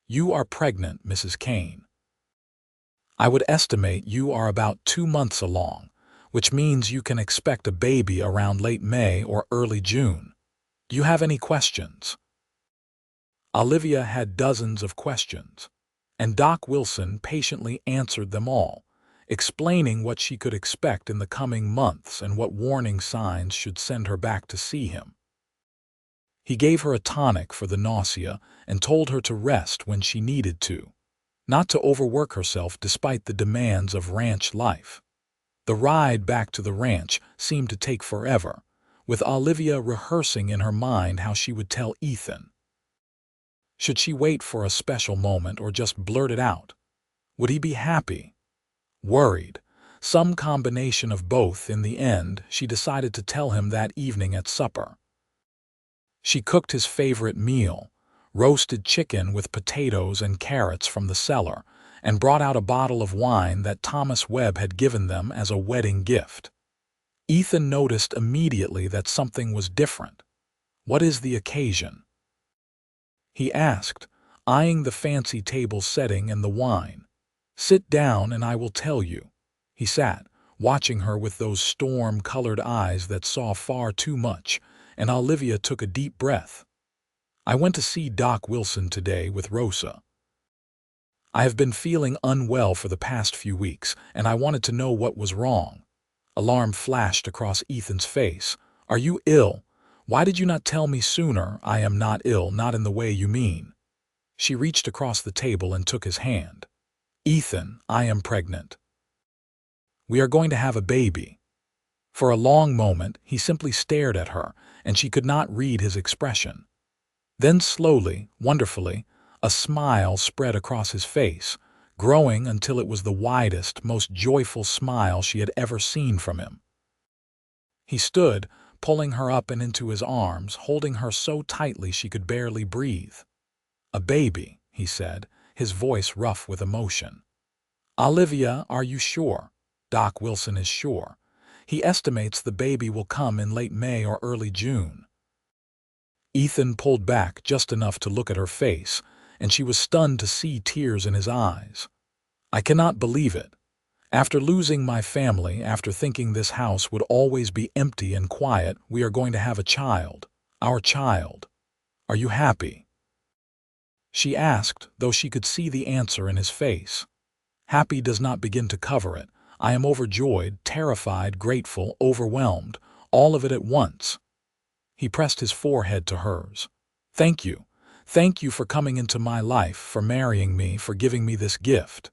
Speaker 1: "You are pregnant, Mrs. Kane. I would estimate you are about 2 months along, which means you can expect a baby around late May or early June. Do you have any questions?" Olivia had dozens of questions, and Doc Wilson patiently answered them all, explaining what she could expect in the coming months and what warning signs should send her back to see him. He gave her a tonic for the nausea and told her to rest when she needed to, not to overwork herself despite the demands of ranch life. The ride back to the ranch seemed to take forever, with Olivia rehearsing in her mind how she would tell Ethan. Should she wait for a special moment or just blurt it out? Would he be happy? Worried? Some combination of both. In the end, she decided to tell him that evening at supper. She cooked his favorite meal, roasted chicken with potatoes and carrots from the cellar, and brought out a bottle of wine that Thomas Webb had given them as a wedding gift. Ethan noticed immediately that something was different. "What is the occasion?" he asked, eyeing the fancy table setting and the wine. "Sit down and I will tell you." He sat, watching her with those storm-colored eyes that saw far too much, and Olivia took a deep breath. "I went to see Doc Wilson today with Rosa." I have been feeling unwell for the past few weeks, and I wanted to know what was wrong. Alarm flashed across Ethan's face. Are you ill? Why did you not tell me sooner? I am not ill, not in the way you mean. She reached across the table and took his hand. Ethan, I am pregnant. We are going to have a baby. For a long moment, he simply stared at her, and she could not read his expression. Then slowly, wonderfully, a smile spread across his face, growing until it was the widest, most joyful smile she had ever seen from him. He stood, pulling her up and into his arms, holding her so tightly she could barely breathe. A baby, he said, his voice rough with emotion. Olivia, are you sure? Doc Wilson is sure. He estimates the baby will come in late May or early June. Ethan pulled back just enough to look at her face, and she was stunned to see tears in his eyes. I cannot believe it. After losing my family, after thinking this house would always be empty and quiet, we are going to have a child. Our child. Are you happy? She asked, though she could see the answer in his face. Happy does not begin to cover it. I am overjoyed, terrified, grateful, overwhelmed, all of it at once. He pressed his forehead to hers. Thank you. Thank you for coming into my life, for marrying me, for giving me this gift.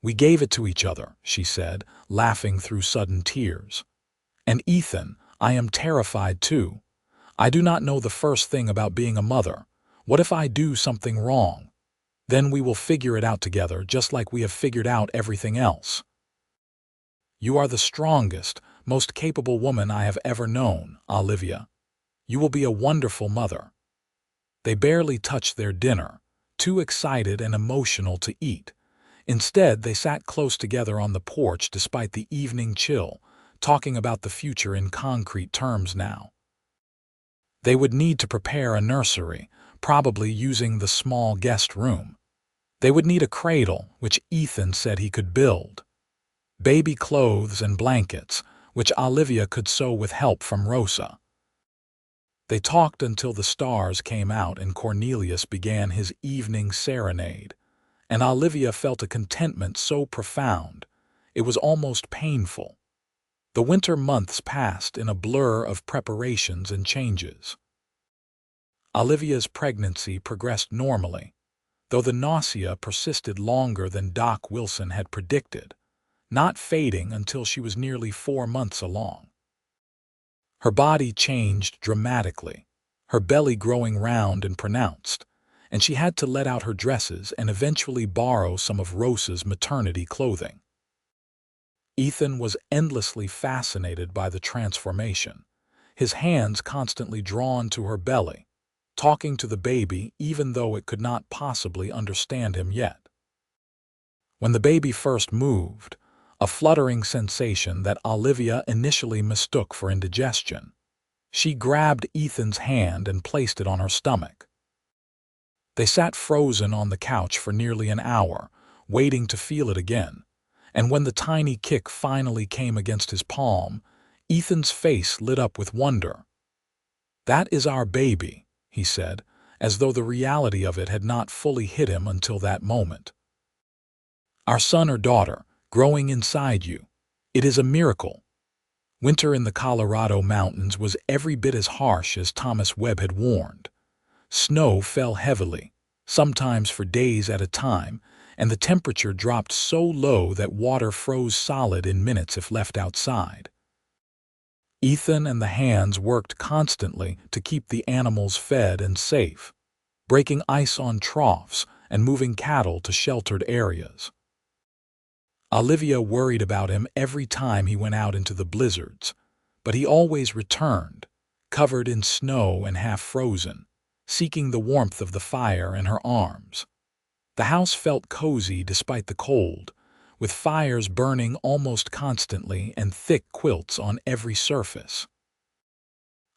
Speaker 1: We gave it to each other, she said, laughing through sudden tears. And Ethan, I am terrified too. I do not know the first thing about being a mother. What if I do something wrong? Then we will figure it out together, just like we have figured out everything else. You are the strongest, most capable woman I have ever known, Olivia. You will be a wonderful mother. They barely touched their dinner, too excited and emotional to eat. Instead, they sat close together on the porch despite the evening chill, talking about the future in concrete terms now. They would need to prepare a nursery, probably using the small guest room. They would need a cradle, which Ethan said he could build. Baby clothes and blankets, which Olivia could sew with help from Rosa. They talked until the stars came out and Cornelius began his evening serenade, and Olivia felt a contentment so profound, it was almost painful. The winter months passed in a blur of preparations and changes. Olivia's pregnancy progressed normally, though the nausea persisted longer than Doc Wilson had predicted, not fading until she was nearly 4 months along. Her body changed dramatically, her belly growing round and pronounced, and she had to let out her dresses and eventually borrow some of Rosa's maternity clothing. Ethan was endlessly fascinated by the transformation, his hands constantly drawn to her belly, talking to the baby even though it could not possibly understand him yet. When the baby first moved, a fluttering sensation that Olivia initially mistook for indigestion, she grabbed Ethan's hand and placed it on her stomach. They sat frozen on the couch for nearly an hour, waiting to feel it again, and when the tiny kick finally came against his palm, Ethan's face lit up with wonder. That is our baby, he said, as though the reality of it had not fully hit him until that moment. Our son or daughter, growing inside you. It is a miracle. Winter in the Colorado mountains was every bit as harsh as Thomas Webb had warned. Snow fell heavily, sometimes for days at a time, and the temperature dropped so low that water froze solid in minutes if left outside. Ethan and the hands worked constantly to keep the animals fed and safe, breaking ice on troughs and moving cattle to sheltered areas. Olivia worried about him every time he went out into the blizzards, but he always returned, covered in snow and half frozen, seeking the warmth of the fire in her arms. The house felt cozy despite the cold, with fires burning almost constantly and thick quilts on every surface.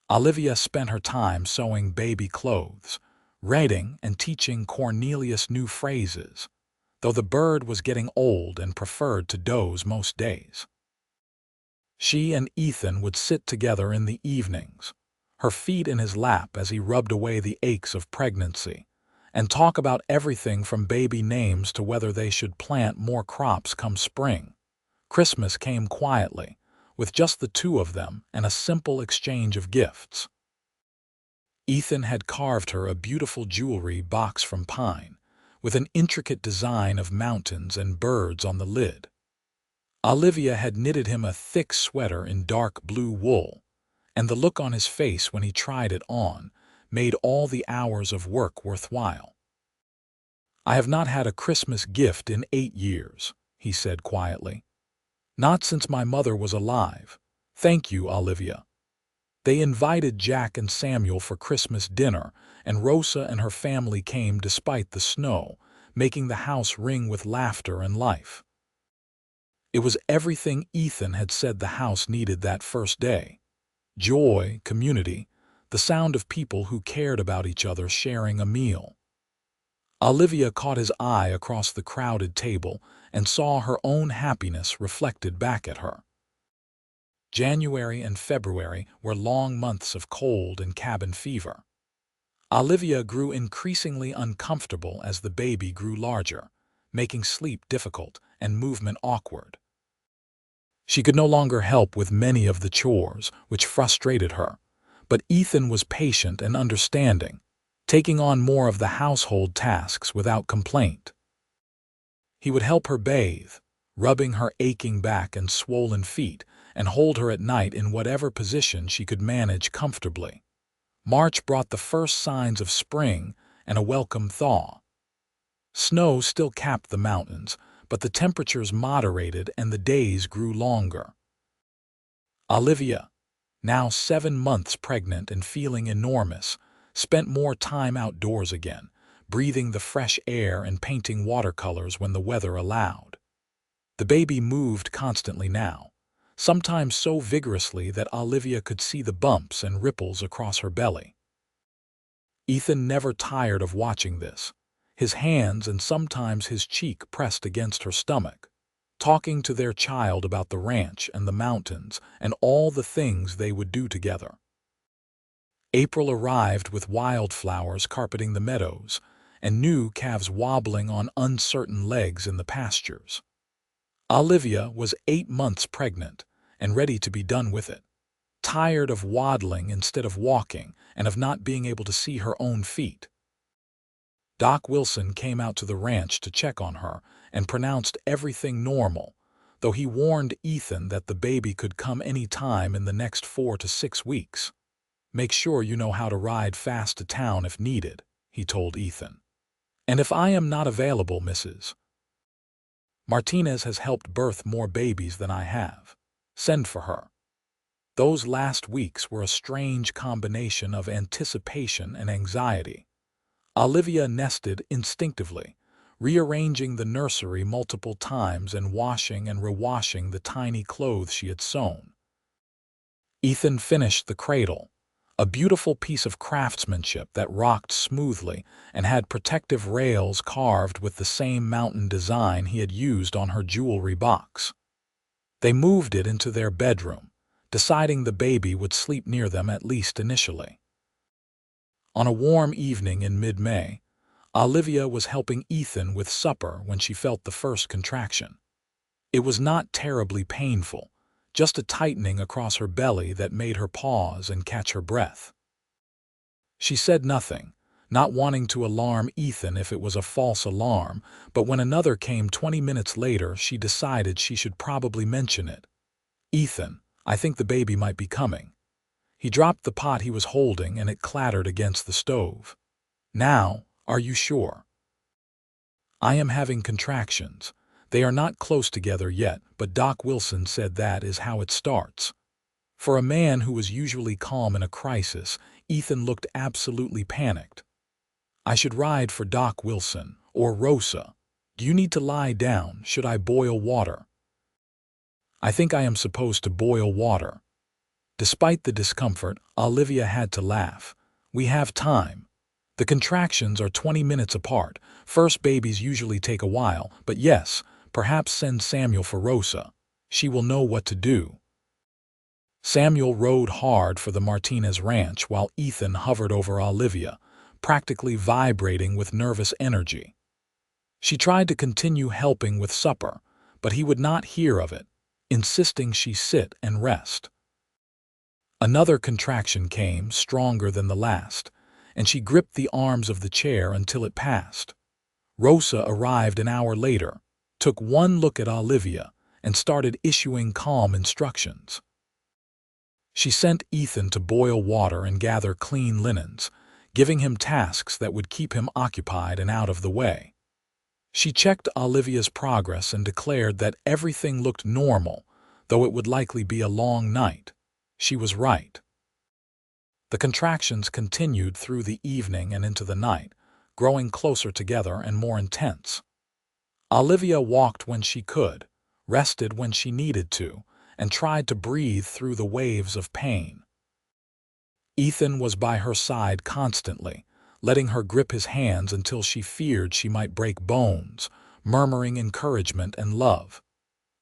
Speaker 1: Olivia spent her time sewing baby clothes, reading and teaching Cornelius new phrases, though the bird was getting old and preferred to doze most days. She and Ethan would sit together in the evenings, her feet in his lap as he rubbed away the aches of pregnancy, and talk about everything from baby names to whether they should plant more crops come spring. Christmas came quietly, with just the two of them and a simple exchange of gifts. Ethan had carved her a beautiful jewelry box from pine, with an intricate design of mountains and birds on the lid. Olivia had knitted him a thick sweater in dark blue wool, and the look on his face when he tried it on made all the hours of work worthwhile. "I have not had a Christmas gift in 8 years," he said quietly. "Not since my mother was alive. Thank you, Olivia." They invited Jack and Samuel for Christmas dinner, and Rosa and her family came despite the snow, making the house ring with laughter and life. It was everything Ethan had said the house needed that first day: joy, community, the sound of people who cared about each other sharing a meal. Olivia caught his eye across the crowded table and saw her own happiness reflected back at her. January and February were long months of cold and cabin fever. Olivia grew increasingly uncomfortable as the baby grew larger, making sleep difficult and movement awkward. She could no longer help with many of the chores, which frustrated her, but Ethan was patient and understanding, taking on more of the household tasks without complaint. He would help her bathe, rubbing her aching back and swollen feet, and hold her at night in whatever position she could manage comfortably. March brought the first signs of spring and a welcome thaw. Snow still capped the mountains, but the temperatures moderated and the days grew longer. Olivia, now 7 months pregnant and feeling enormous, spent more time outdoors again, breathing the fresh air and painting watercolors when the weather allowed. The baby moved constantly now, sometimes so vigorously that Olivia could see the bumps and ripples across her belly. Ethan never tired of watching this, his hands and sometimes his cheek pressed against her stomach, talking to their child about the ranch and the mountains and all the things they would do together. April arrived with wildflowers carpeting the meadows and new calves wobbling on uncertain legs in the pastures. Olivia was 8 months pregnant and ready to be done with it, tired of waddling instead of walking and of not being able to see her own feet. Doc Wilson came out to the ranch to check on her and pronounced everything normal, though he warned Ethan that the baby could come any time in the next 4 to 6 weeks. "Make sure you know how to ride fast to town if needed," he told Ethan. "And if I am not available, Mrs. Martinez has helped birth more babies than I have. Send for her." Those last weeks were a strange combination of anticipation and anxiety. Olivia nested instinctively, rearranging the nursery multiple times and washing and rewashing the tiny clothes she had sewn. Ethan finished the cradle, a beautiful piece of craftsmanship that rocked smoothly and had protective rails carved with the same mountain design he had used on her jewelry box. They moved it into their bedroom, deciding the baby would sleep near them at least initially. On a warm evening in mid-May, Olivia was helping Ethan with supper when she felt the first contraction. It was not terribly painful, just a tightening across her belly that made her pause and catch her breath. She said nothing, not wanting to alarm Ethan if it was a false alarm, but when another came 20 minutes later, she decided she should probably mention it. "Ethan, I think the baby might be coming." He dropped the pot he was holding and it clattered against the stove. "Now, are you sure?" "I am having contractions. They are not close together yet, but Doc Wilson said that is how it starts." For a man who was usually calm in a crisis, Ethan looked absolutely panicked. "I should ride for Doc Wilson, or Rosa. Do you need to lie down? Should I boil water?" "I think I am supposed to boil water." Despite the discomfort, Olivia had to laugh. "We have time. The contractions are 20 minutes apart. First babies usually take a while, but yes, perhaps send Samuel for Rosa. She will know what to do." Samuel rode hard for the Martinez ranch while Ethan hovered over Olivia, practically vibrating with nervous energy. She tried to continue helping with supper, but he would not hear of it, insisting she sit and rest. Another contraction came, stronger than the last, and she gripped the arms of the chair until it passed. Rosa arrived an hour later, took one look at Olivia, and started issuing calm instructions. She sent Ethan to boil water and gather clean linens, giving him tasks that would keep him occupied and out of the way. She checked Olivia's progress and declared that everything looked normal, though it would likely be a long night. She was right. The contractions continued through the evening and into the night, growing closer together and more intense. Olivia walked when she could, rested when she needed to, and tried to breathe through the waves of pain. Ethan was by her side constantly, letting her grip his hands until she feared she might break bones, murmuring encouragement and love.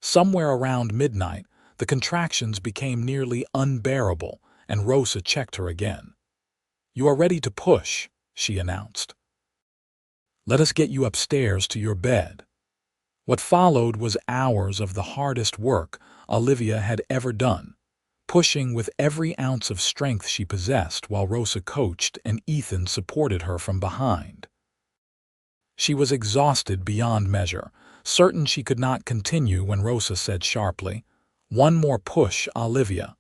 Speaker 1: Somewhere around midnight, the contractions became nearly unbearable, and Rosa checked her again. "You are ready to push," she announced. "Let us get you upstairs to your bed." What followed was hours of the hardest work Olivia had ever done, pushing with every ounce of strength she possessed while Rosa coached and Ethan supported her from behind. She was exhausted beyond measure, certain she could not continue when Rosa said sharply, "One more push, Olivia.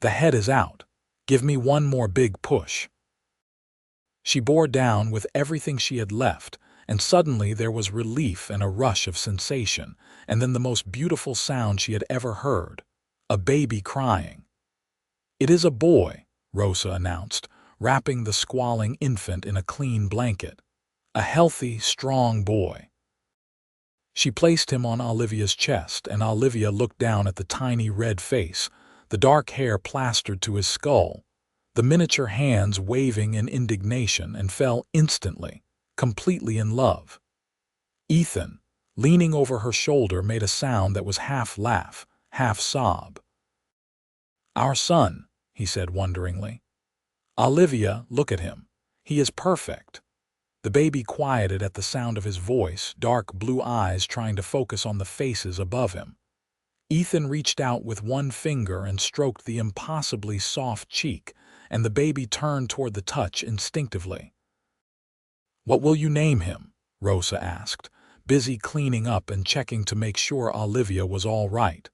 Speaker 1: The head is out. Give me one more big push." She bore down with everything she had left, and suddenly there was relief and a rush of sensation, and then the most beautiful sound she had ever heard, a baby crying. "It is a boy," Rosa announced, wrapping the squalling infant in a clean blanket. "A healthy, strong boy." She placed him on Olivia's chest, and Olivia looked down at the tiny red face, the dark hair plastered to his skull, the miniature hands waving in indignation, and fell instantly, completely in love. Ethan, leaning over her shoulder, made a sound that was half laugh, half sob. "Our son," he said wonderingly. "Olivia, look at him. He is perfect." The baby quieted at the sound of his voice, dark blue eyes trying to focus on the faces above him. Ethan reached out with one finger and stroked the impossibly soft cheek, and the baby turned toward the touch instinctively. "What will you name him?" Rosa asked, busy cleaning up and checking to make sure Olivia was all right.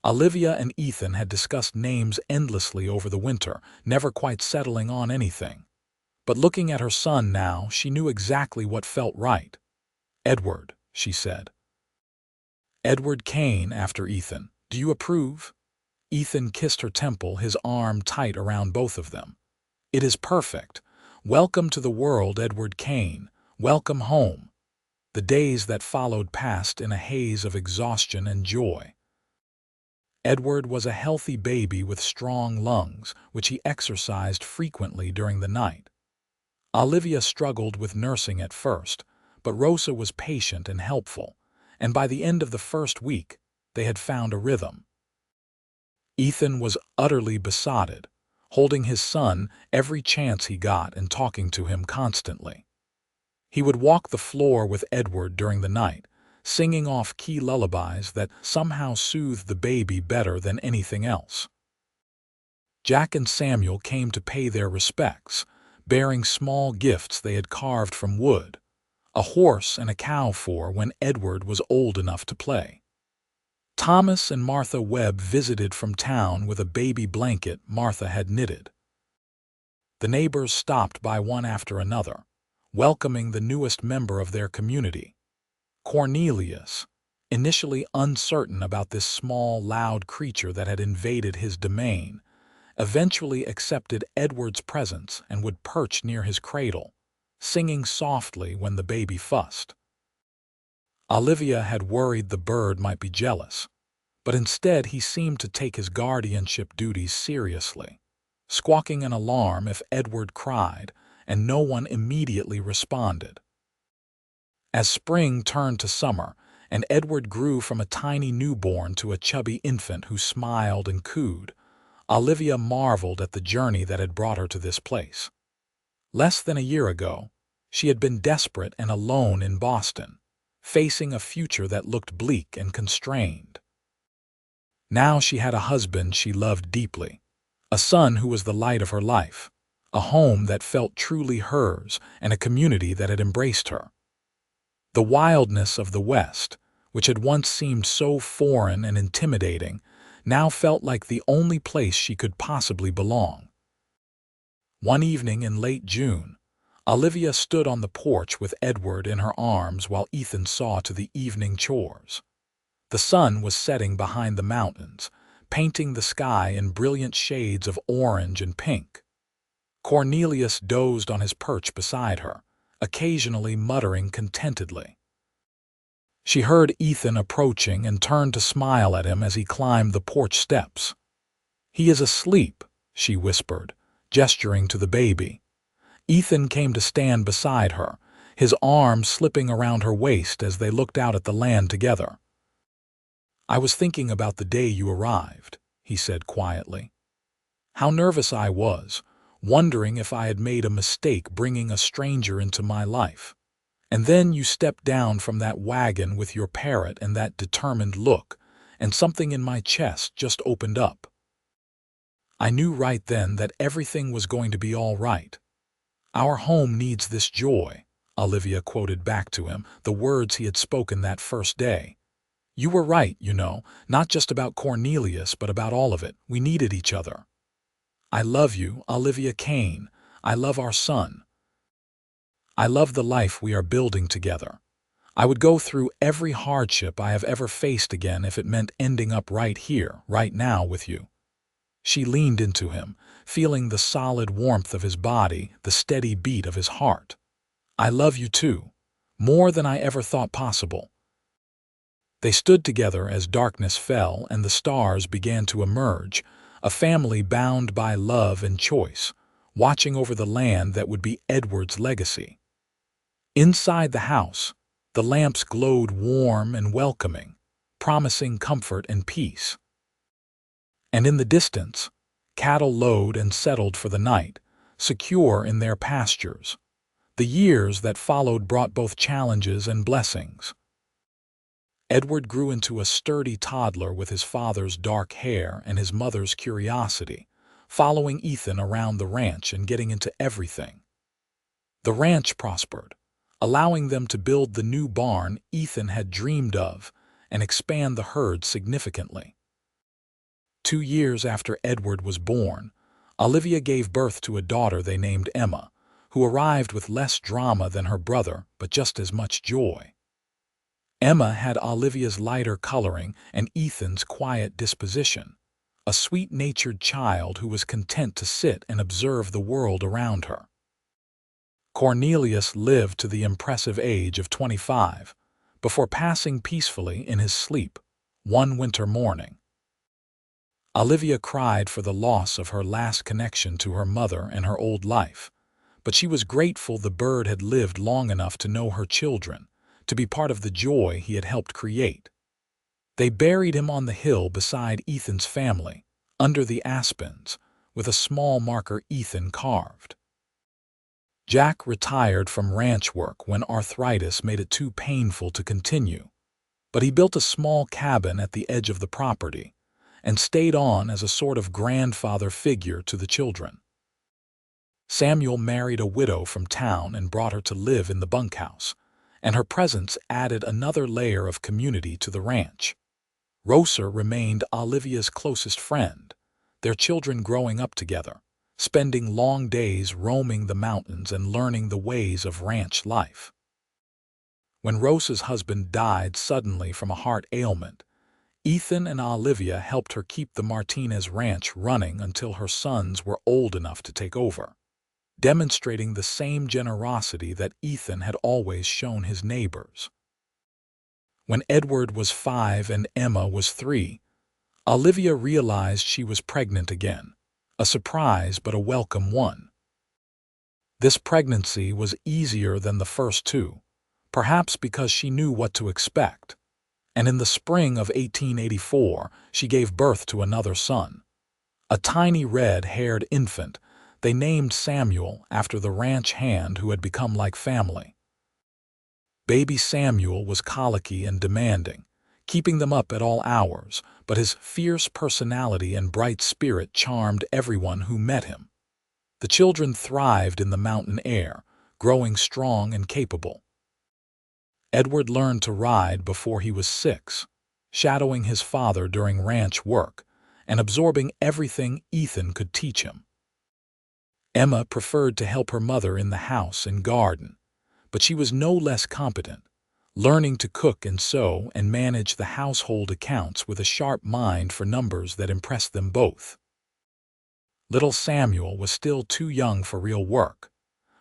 Speaker 1: Olivia and Ethan had discussed names endlessly over the winter, never quite settling on anything. But looking at her son now, she knew exactly what felt right. "Edward," she said. "Edward Kane after Ethan. Do you approve?" Ethan kissed her temple, his arm tight around both of them. "It is perfect. Welcome to the world, Edward Kane. Welcome home." The days that followed passed in a haze of exhaustion and joy. Edward was a healthy baby with strong lungs, which he exercised frequently during the night. Olivia struggled with nursing at first, but Rosa was patient and helpful, and by the end of the first week, they had found a rhythm. Ethan was utterly besotted, holding his son every chance he got and talking to him constantly. He would walk the floor with Edward during the night, singing off key lullabies that somehow soothed the baby better than anything else. Jack and Samuel came to pay their respects, bearing small gifts they had carved from wood, a horse and a cow for when Edward was old enough to play. Thomas and Martha Webb visited from town with a baby blanket Martha had knitted. The neighbors stopped by one after another, welcoming the newest member of their community. Cornelius, initially uncertain about this small, loud creature that had invaded his domain, eventually accepted Edward's presence and would perch near his cradle, singing softly when the baby fussed. Olivia had worried the bird might be jealous, but instead he seemed to take his guardianship duties seriously, squawking an alarm if Edward cried, and no one immediately responded. As spring turned to summer, and Edward grew from a tiny newborn to a chubby infant who smiled and cooed, Olivia marveled at the journey that had brought her to this place. Less than a year ago, she had been desperate and alone in Boston, facing a future that looked bleak and constrained. Now she had a husband she loved deeply, a son who was the light of her life, a home that felt truly hers, and a community that had embraced her. The wildness of the West, which had once seemed so foreign and intimidating, now felt like the only place she could possibly belong. One evening in late June, Olivia stood on the porch with Edward in her arms while Ethan saw to the evening chores. The sun was setting behind the mountains, painting the sky in brilliant shades of orange and pink. Cornelius dozed on his perch beside her, occasionally muttering contentedly. She heard Ethan approaching and turned to smile at him as he climbed the porch steps. "He is asleep," she whispered, gesturing to the baby. Ethan came to stand beside her, his arm slipping around her waist as they looked out at the land together. "I was thinking about the day you arrived," he said quietly. "How nervous I was, wondering if I had made a mistake bringing a stranger into my life. And then you stepped down from that wagon with your Parrot and that determined look, and something in my chest just opened up. I knew right then that everything was going to be all right. Our home needs this joy," Olivia quoted back to him, the words he had spoken that first day. "You were right, not just about Cornelius, but about all of it. We needed each other. I love you, Olivia Kane. I love our son. I love the life we are building together. I would go through every hardship I have ever faced again if it meant ending up right here, right now with you." She leaned into him, feeling the solid warmth of his body, the steady beat of his heart. "I love you too, more than I ever thought possible." They stood together as darkness fell and the stars began to emerge, a family bound by love and choice, watching over the land that would be Edward's legacy. Inside the house, the lamps glowed warm and welcoming, promising comfort and peace. And in the distance, cattle lowed and settled for the night, secure in their pastures. The years that followed brought both challenges and blessings. Edward grew into a sturdy toddler with his father's dark hair and his mother's curiosity, following Ethan around the ranch and getting into everything. The ranch prospered, allowing them to build the new barn Ethan had dreamed of and expand the herd significantly. 2 years after Edward was born, Olivia gave birth to a daughter they named Emma, who arrived with less drama than her brother but just as much joy. Emma had Olivia's lighter coloring and Ethan's quiet disposition, a sweet-natured child who was content to sit and observe the world around her. Cornelius lived to the impressive age of 25, before passing peacefully in his sleep one winter morning. Olivia cried for the loss of her last connection to her mother and her old life, but she was grateful the bird had lived long enough to know her children, to be part of the joy he had helped create. They buried him on the hill beside Ethan's family, under the aspens, with a small marker Ethan carved. Jack retired from ranch work when arthritis made it too painful to continue, but he built a small cabin at the edge of the property and stayed on as a sort of grandfather figure to the children. Samuel married a widow from town and brought her to live in the bunkhouse, and her presence added another layer of community to the ranch. Rosa remained Olivia's closest friend, their children growing up together, spending long days roaming the mountains and learning the ways of ranch life. When Rosa's husband died suddenly from a heart ailment, Ethan and Olivia helped her keep the Martinez ranch running until her sons were old enough to take over, demonstrating the same generosity that Ethan had always shown his neighbors. When Edward was 5 and Emma was 3, Olivia realized she was pregnant again, a surprise but a welcome one. This pregnancy was easier than the first two, perhaps because she knew what to expect, and in the spring of 1884 she gave birth to another son, a tiny red-haired infant They named Samuel after the ranch hand who had become like family. Baby Samuel was colicky and demanding, keeping them up at all hours, but his fierce personality and bright spirit charmed everyone who met him. The children thrived in the mountain air, growing strong and capable. Edward learned to ride before he was 6, shadowing his father during ranch work and absorbing everything Ethan could teach him. Emma preferred to help her mother in the house and garden, but she was no less competent, learning to cook and sew and manage the household accounts with a sharp mind for numbers that impressed them both. Little Samuel was still too young for real work,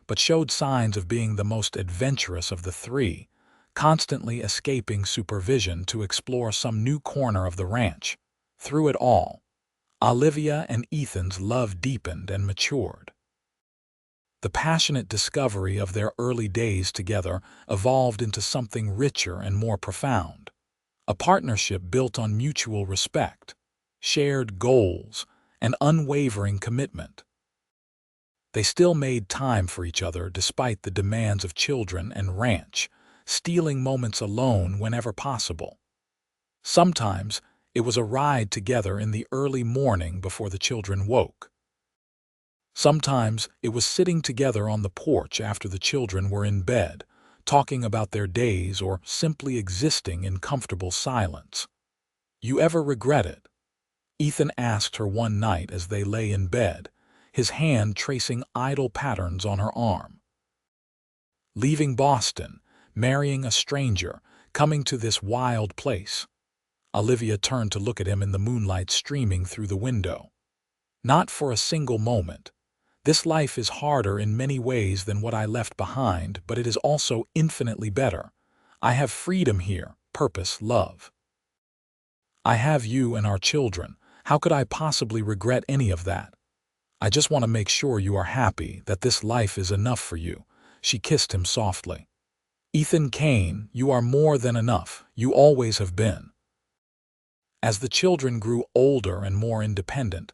Speaker 1: but showed signs of being the most adventurous of the three, constantly escaping supervision to explore some new corner of the ranch. Through it all, Olivia and Ethan's love deepened and matured. The passionate discovery of their early days together evolved into something richer and more profound, a partnership built on mutual respect, shared goals, and unwavering commitment. They still made time for each other despite the demands of children and ranch, stealing moments alone whenever possible. Sometimes it was a ride together in the early morning before the children woke. Sometimes it was sitting together on the porch after the children were in bed, talking about their days or simply existing in comfortable silence. "You ever regret it?" Ethan asked her one night as they lay in bed, his hand tracing idle patterns on her arm. "Leaving Boston, marrying a stranger, coming to this wild place." Olivia turned to look at him in the moonlight streaming through the window. "Not for a single moment. This life is harder in many ways than what I left behind, but it is also infinitely better. I have freedom here, purpose, love. I have you and our children. How could I possibly regret any of that? I just want to make sure you are happy, that this life is enough for you." She kissed him softly. "Ethan Kane, you are more than enough. You always have been." As the children grew older and more independent,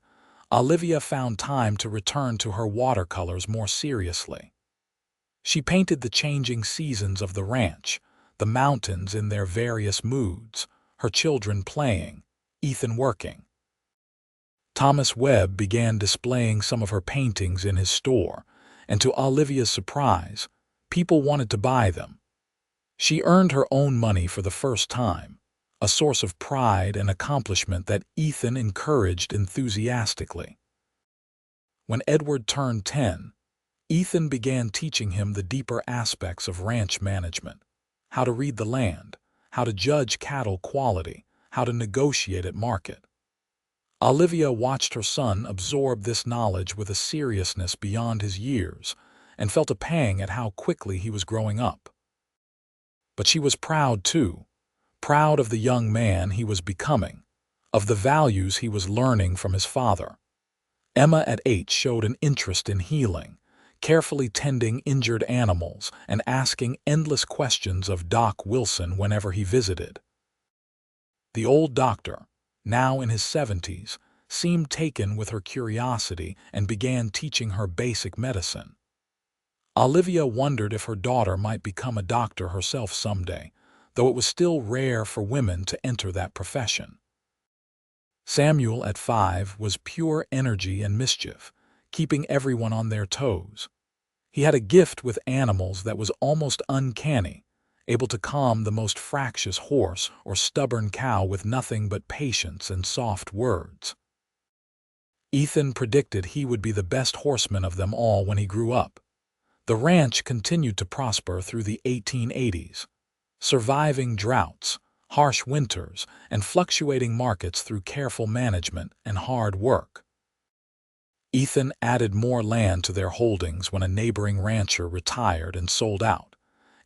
Speaker 1: Olivia found time to return to her watercolors more seriously. She painted the changing seasons of the ranch, the mountains in their various moods, her children playing, Ethan working. Thomas Webb began displaying some of her paintings in his store, and to Olivia's surprise, people wanted to buy them. She earned her own money for the first time, a source of pride and accomplishment that Ethan encouraged enthusiastically. When Edward turned 10, Ethan began teaching him the deeper aspects of ranch management: how to read the land, how to judge cattle quality, how to negotiate at market. Olivia watched her son absorb this knowledge with a seriousness beyond his years and felt a pang at how quickly he was growing up. But she was proud too, proud of the young man he was becoming, of the values he was learning from his father. Emma at 8 showed an interest in healing, carefully tending injured animals and asking endless questions of Doc Wilson whenever he visited. The old doctor, now in his 70s, seemed taken with her curiosity and began teaching her basic medicine. Olivia wondered if her daughter might become a doctor herself someday, though it was still rare for women to enter that profession. Samuel at 5 was pure energy and mischief, keeping everyone on their toes. He had a gift with animals that was almost uncanny, able to calm the most fractious horse or stubborn cow with nothing but patience and soft words. Ethan predicted he would be the best horseman of them all when he grew up. The ranch continued to prosper through the 1880s, surviving droughts, harsh winters, and fluctuating markets through careful management and hard work. Ethan added more land to their holdings when a neighboring rancher retired and sold out,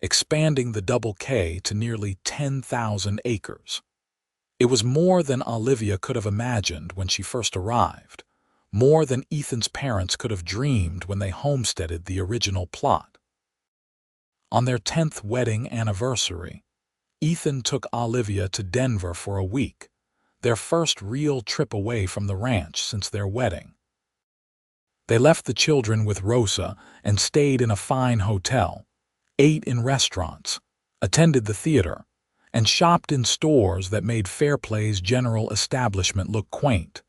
Speaker 1: expanding the Double K to nearly 10,000 acres. It was more than Olivia could have imagined when she first arrived, more than Ethan's parents could have dreamed when they homesteaded the original plot. On their 10th wedding anniversary, Ethan took Olivia to Denver for a week, their first real trip away from the ranch since their wedding. They left the children with Rosa and stayed in a fine hotel, ate in restaurants, attended the theater, and shopped in stores that made Fairplay's general establishment look quaint.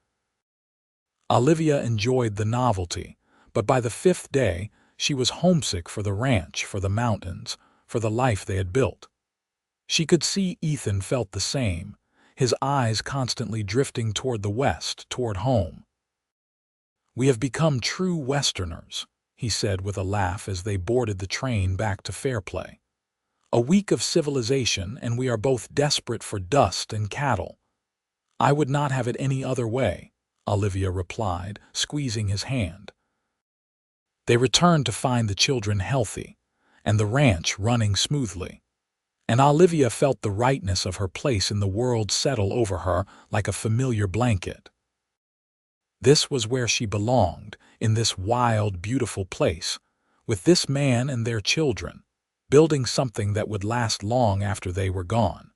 Speaker 1: Olivia enjoyed the novelty, but by the fifth day, she was homesick for the ranch, for the mountains, for the life they had built. She could see Ethan felt the same, his eyes constantly drifting toward the west, toward home. "We have become true Westerners," he said with a laugh as they boarded the train back to Fairplay. "A week of civilization, and we are both desperate for dust and cattle." "I would not have it any other way," Olivia replied, squeezing his hand. They returned to find the children healthy, and the ranch running smoothly. And Olivia felt the rightness of her place in the world settle over her like a familiar blanket. This was where she belonged, in this wild, beautiful place, with this man and their children, building something that would last long after they were gone.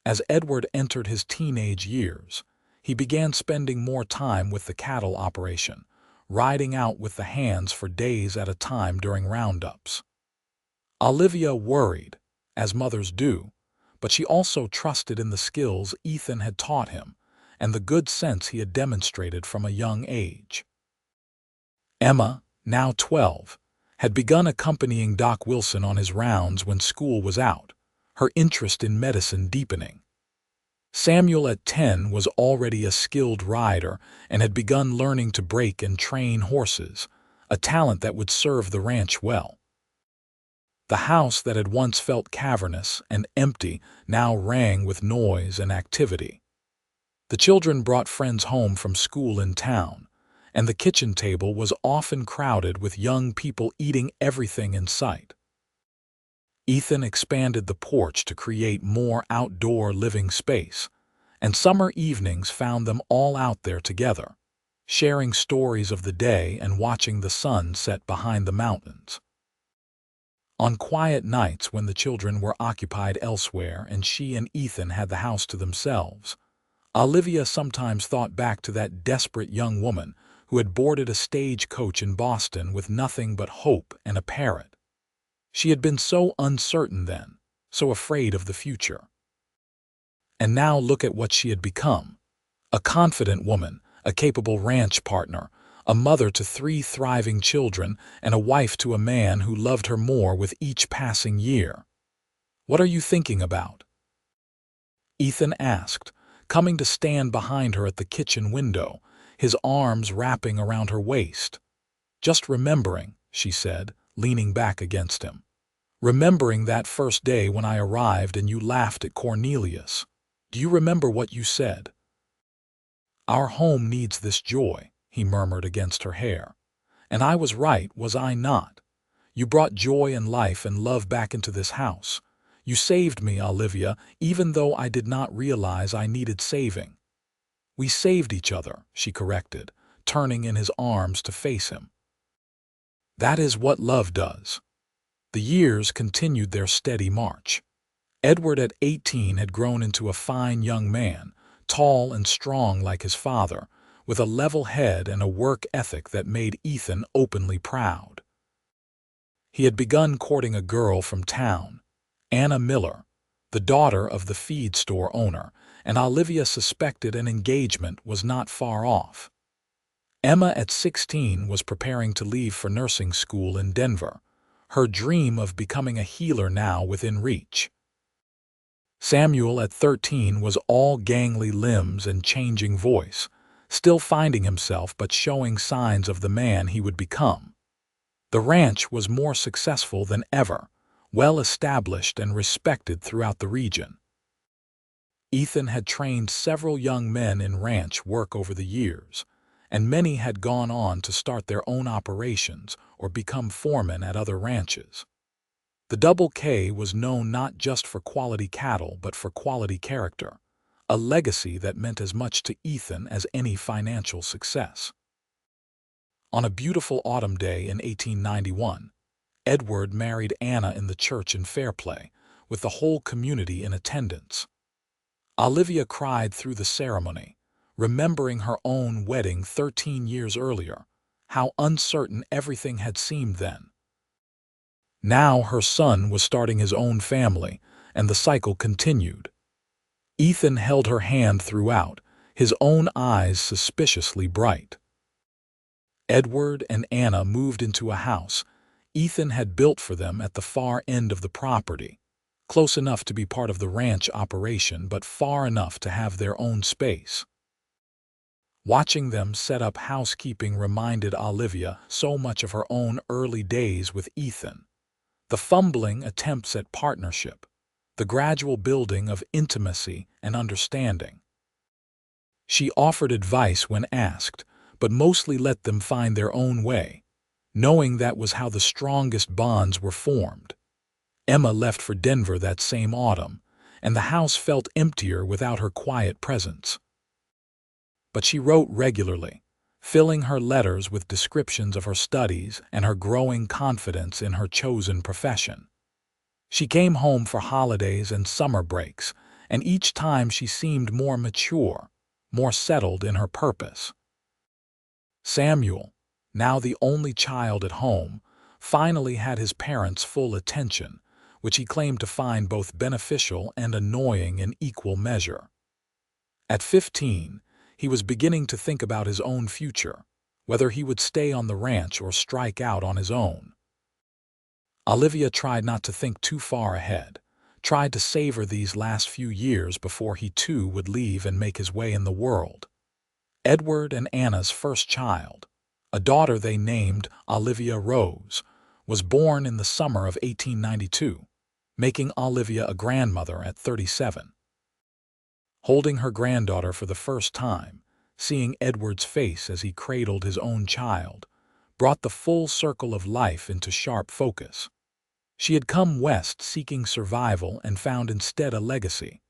Speaker 1: As Edward entered his teenage years, he began spending more time with the cattle operation, riding out with the hands for days at a time during roundups. Olivia worried, as mothers do, but she also trusted in the skills Ethan had taught him and the good sense he had demonstrated from a young age. Emma, now 12, had begun accompanying Doc Wilson on his rounds when school was out, her interest in medicine deepening. Samuel at 10 was already a skilled rider and had begun learning to break and train horses, a talent that would serve the ranch well. The house that had once felt cavernous and empty now rang with noise and activity. The children brought friends home from school in town, and the kitchen table was often crowded with young people eating everything in sight. Ethan expanded the porch to create more outdoor living space, and summer evenings found them all out there together, sharing stories of the day and watching the sun set behind the mountains. On quiet nights when the children were occupied elsewhere and she and Ethan had the house to themselves, Olivia sometimes thought back to that desperate young woman who had boarded a stagecoach in Boston with nothing but hope and a parrot. She had been so uncertain then, so afraid of the future. And now look at what she had become. A confident woman, a capable ranch partner, a mother to 3 thriving children, and a wife to a man who loved her more with each passing year. "What are you thinking about?" Ethan asked, coming to stand behind her at the kitchen window, his arms wrapping around her waist. "Just remembering," she said, leaning back against him. "Remembering that first day when I arrived and you laughed at Cornelius. Do you remember what you said?" "Our home needs this joy," he murmured against her hair. "And I was right, was I not? You brought joy and life and love back into this house. You saved me, Olivia, even though I did not realize I needed saving." "We saved each other," she corrected, turning in his arms to face him. "That is what love does." The years continued their steady march. Edward at 18 had grown into a fine young man, tall and strong like his father, with a level head and a work ethic that made Ethan openly proud. He had begun courting a girl from town, Anna Miller, the daughter of the feed store owner, and Olivia suspected an engagement was not far off. Emma at 16 was preparing to leave for nursing school in Denver, her dream of becoming a healer now within reach. Samuel at 13 was all gangly limbs and changing voice, still finding himself but showing signs of the man he would become. The ranch was more successful than ever, well established and respected throughout the region. Ethan had trained several young men in ranch work over the years, and many had gone on to start their own operations or become foremen at other ranches. The Double K was known not just for quality cattle but for quality character, a legacy that meant as much to Ethan as any financial success. On a beautiful autumn day in 1891, Edward married Anna in the church in Fairplay, with the whole community in attendance. Olivia cried through the ceremony, remembering her own wedding 13 years earlier, how uncertain everything had seemed then. Now her son was starting his own family, and the cycle continued. Ethan held her hand throughout, his own eyes suspiciously bright. Edward and Anna moved into a house Ethan had built for them at the far end of the property, close enough to be part of the ranch operation but far enough to have their own space. Watching them set up housekeeping reminded Olivia so much of her own early days with Ethan. The fumbling attempts at partnership, the gradual building of intimacy and understanding. She offered advice when asked, but mostly let them find their own way, knowing that was how the strongest bonds were formed. Emma left for Denver that same autumn, and the house felt emptier without her quiet presence. But she wrote regularly, filling her letters with descriptions of her studies and her growing confidence in her chosen profession. She came home for holidays and summer breaks, and each time she seemed more mature, more settled in her purpose. Samuel, now the only child at home, finally had his parents' full attention, which he claimed to find both beneficial and annoying in equal measure. At 15, he was beginning to think about his own future, whether he would stay on the ranch or strike out on his own. Olivia tried not to think too far ahead, tried to savor these last few years before he too would leave and make his way in the world. Edward and Anna's first child, a daughter they named Olivia Rose, was born in the summer of 1892, making Olivia a grandmother at 37. Holding her granddaughter for the first time, seeing Edward's face as he cradled his own child, brought the full circle of life into sharp focus. She had come west seeking survival and found instead a legacy,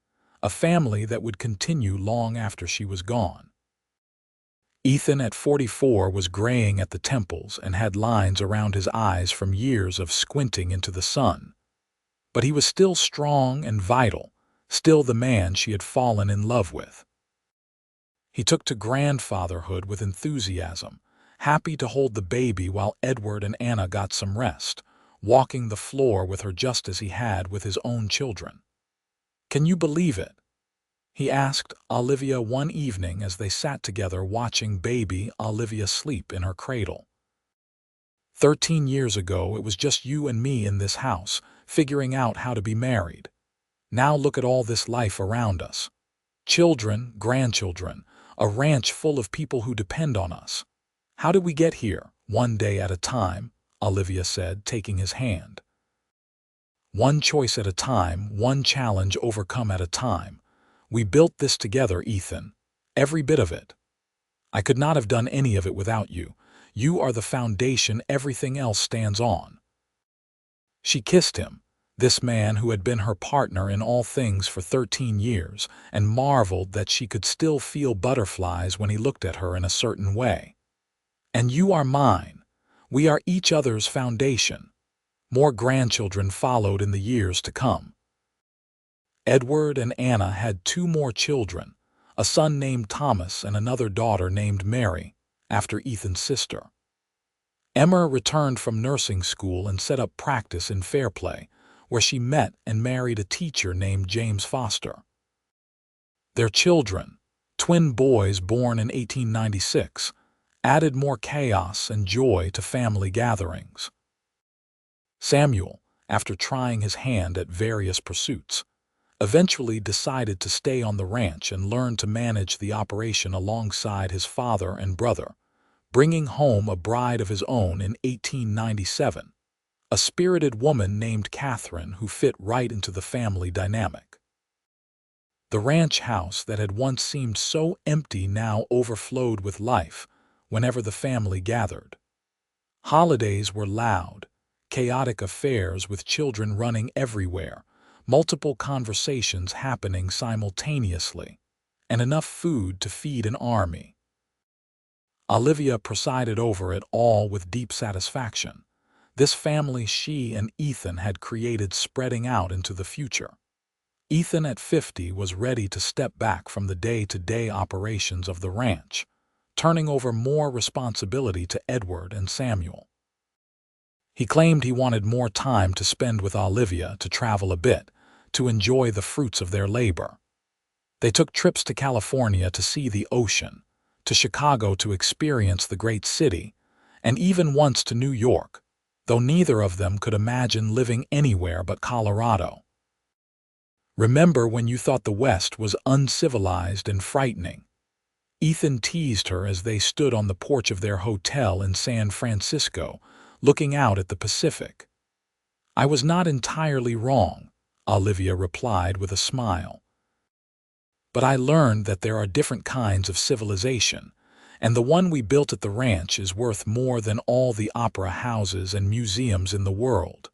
Speaker 1: a family that would continue long after she was gone. Ethan at 44 was graying at the temples and had lines around his eyes from years of squinting into the sun. But he was still strong and vital, still the man she had fallen in love with. He took to grandfatherhood with enthusiasm, happy to hold the baby while Edward and Anna got some rest, walking the floor with her just as he had with his own children. "Can you believe it?" he asked Olivia one evening as they sat together watching baby Olivia sleep in her cradle. 13 years ago it was just you and me in this house, figuring out how to be married. Now look at all this life around us. Children, grandchildren, a ranch full of people who depend on us. How did we get here? One day at a time, Olivia said, taking his hand. One choice at a time, one challenge overcome at a time. We built this together, Ethan. Every bit of it. I could not have done any of it without you. You are the foundation everything else stands on. She kissed him, this man who had been her partner in all things for 13 years, and marveled that she could still feel butterflies when he looked at her in a certain way. And you are mine. We are each other's foundation. More grandchildren followed in the years to come. Edward and Anna had 2 more children, a son named Thomas and another daughter named Mary, after Ethan's sister. Emma returned from nursing school and set up practice in Fairplay, where she met and married a teacher named James Foster. Their children, twin boys born in 1896, added more chaos and joy to family gatherings. Samuel, after trying his hand at various pursuits, eventually decided to stay on the ranch and learn to manage the operation alongside his father and brother, bringing home a bride of his own in 1897, a spirited woman named Catherine who fit right into the family dynamic. The ranch house that had once seemed so empty now overflowed with life whenever the family gathered. Holidays were loud, chaotic affairs with children running everywhere, multiple conversations happening simultaneously, and enough food to feed an army. Olivia presided over it all with deep satisfaction. This family she and Ethan had created spreading out into the future. Ethan at 50 was ready to step back from the day-to-day operations of the ranch, turning over more responsibility to Edward and Samuel. He claimed he wanted more time to spend with Olivia, to travel a bit, to enjoy the fruits of their labor. They took trips to California to see the ocean, to Chicago to experience the great city, and even once to New York, though neither of them could imagine living anywhere but Colorado. "Remember when you thought the West was uncivilized and frightening?" Ethan teased her as they stood on the porch of their hotel in San Francisco, looking out at the Pacific. "I was not entirely wrong," Olivia replied with a smile. "But I learned that there are different kinds of civilization, and the one we built at the ranch is worth more than all the opera houses and museums in the world."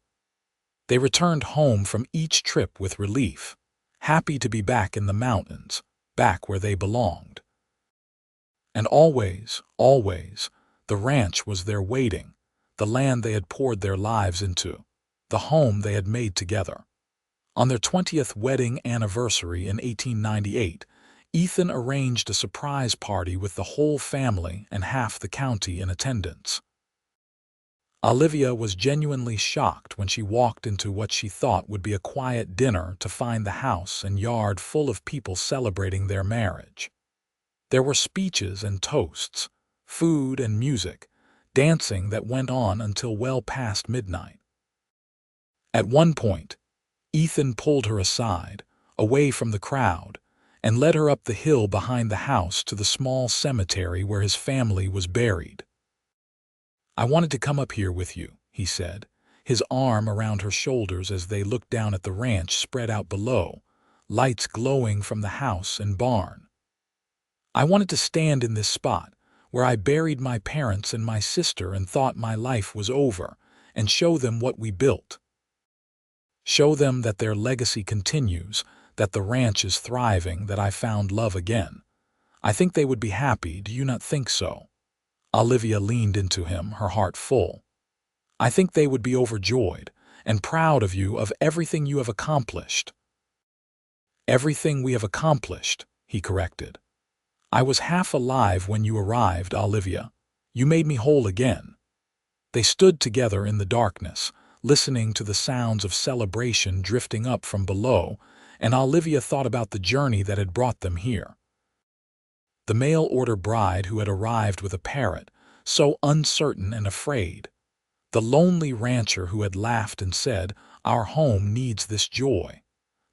Speaker 1: They returned home from each trip with relief, happy to be back in the mountains, back where they belonged. And always, always, the ranch was there waiting, the land they had poured their lives into, the home they had made together. On their 20th wedding anniversary in 1898, Ethan arranged a surprise party with the whole family and half the county in attendance. Olivia was genuinely shocked when she walked into what she thought would be a quiet dinner to find the house and yard full of people celebrating their marriage. There were speeches and toasts, food and music, dancing that went on until well past midnight. At one point, Ethan pulled her aside, away from the crowd, and led her up the hill behind the house to the small cemetery where his family was buried. "I wanted to come up here with you," he said, his arm around her shoulders as they looked down at the ranch spread out below, lights glowing from the house and barn. "I wanted to stand in this spot, where I buried my parents and my sister and thought my life was over, and show them what we built. Show them that their legacy continues, that the ranch is thriving, that I found love again. I think they would be happy, do you not think so?" Olivia leaned into him, her heart full. "I think they would be overjoyed and proud of you, of everything you have accomplished." "Everything we have accomplished," he corrected. "I was half alive when you arrived, Olivia. You made me whole again." They stood together in the darkness, listening to the sounds of celebration drifting up from below, and Olivia thought about the journey that had brought them here. The mail-order bride who had arrived with a parrot, so uncertain and afraid. The lonely rancher who had laughed and said, "Our home needs this joy."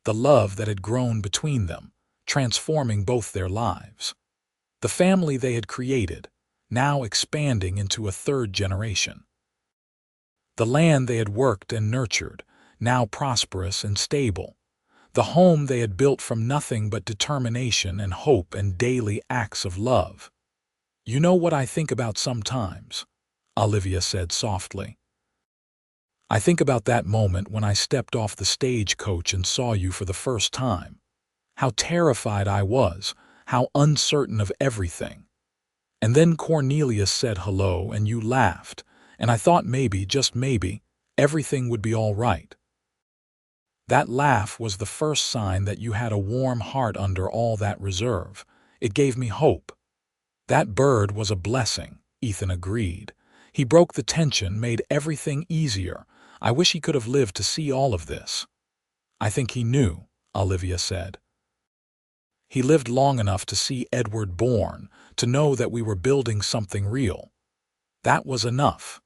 Speaker 1: The love that had grown between them, transforming both their lives. The family they had created, now expanding into a third generation. The land they had worked and nurtured, now prosperous and stable. The home they had built from nothing but determination and hope and daily acts of love. "You know what I think about sometimes," Olivia said softly. "I think about that moment when I stepped off the stagecoach and saw you for the first time. How terrified I was, how uncertain of everything. And then Cornelius said hello and you laughed, and I thought maybe, just maybe, everything would be all right. That laugh was the first sign that you had a warm heart under all that reserve. It gave me hope." "That bird was a blessing," Ethan agreed. "He broke the tension, made everything easier. I wish he could have lived to see all of this." "I think he knew," Olivia said. "He lived long enough to see Edward born, to know that we were building something real. That was enough."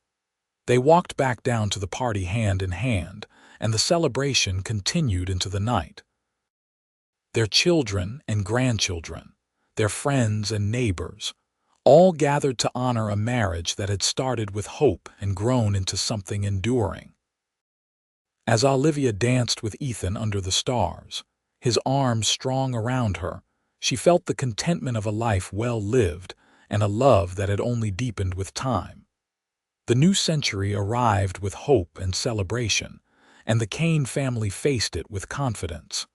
Speaker 1: They walked back down to the party hand in hand, and the celebration continued into the night. Their children and grandchildren, their friends and neighbors, all gathered to honor a marriage that had started with hope and grown into something enduring. As Olivia danced with Ethan under the stars, his arms strong around her, she felt the contentment of a life well lived and a love that had only deepened with time. The new century arrived with hope and celebration, and the Kane family faced it with confidence.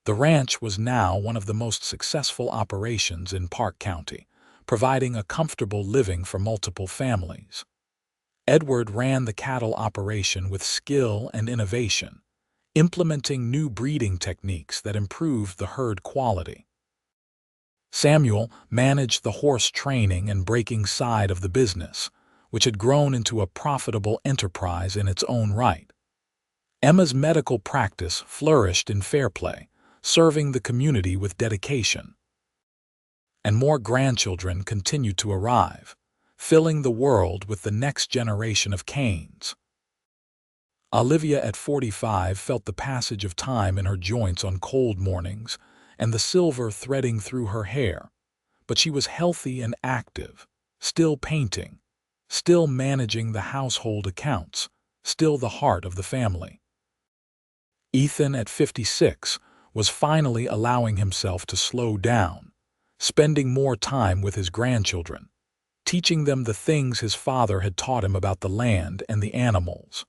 Speaker 1: The ranch was now one of the most successful operations in Park County, providing a comfortable living for multiple families. Edward ran the cattle operation with skill and innovation, implementing new breeding techniques that improved the herd quality. Samuel managed the horse training and breaking side of the business, which had grown into a profitable enterprise in its own right. Emma's medical practice flourished in fair play, serving the community with dedication. And more grandchildren continued to arrive, filling the world with the next generation of Kanes. Olivia at 45 felt the passage of time in her joints on cold mornings and the silver threading through her hair, but she was healthy and active, still painting, still managing the household accounts, still the heart of the family. Ethan at 56 was finally allowing himself to slow down, spending more time with his grandchildren, teaching them the things his father had taught him about the land and the animals.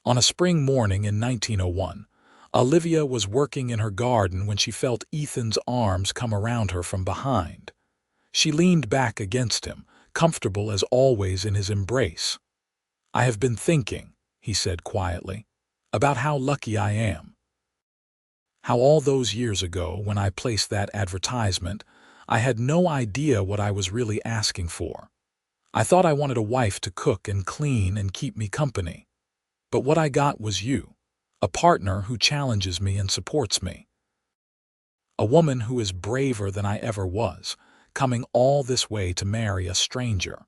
Speaker 1: On a spring morning in 1901, Olivia was working in her garden when she felt Ethan's arms come around her from behind. She leaned back against him, comfortable as always in his embrace. "I have been thinking," he said quietly, "about how lucky I am. How all those years ago, when I placed that advertisement, I had no idea what I was really asking for. I thought I wanted a wife to cook and clean and keep me company. But what I got was you, a partner who challenges me and supports me. A woman who is braver than I ever was, coming all this way to marry a stranger.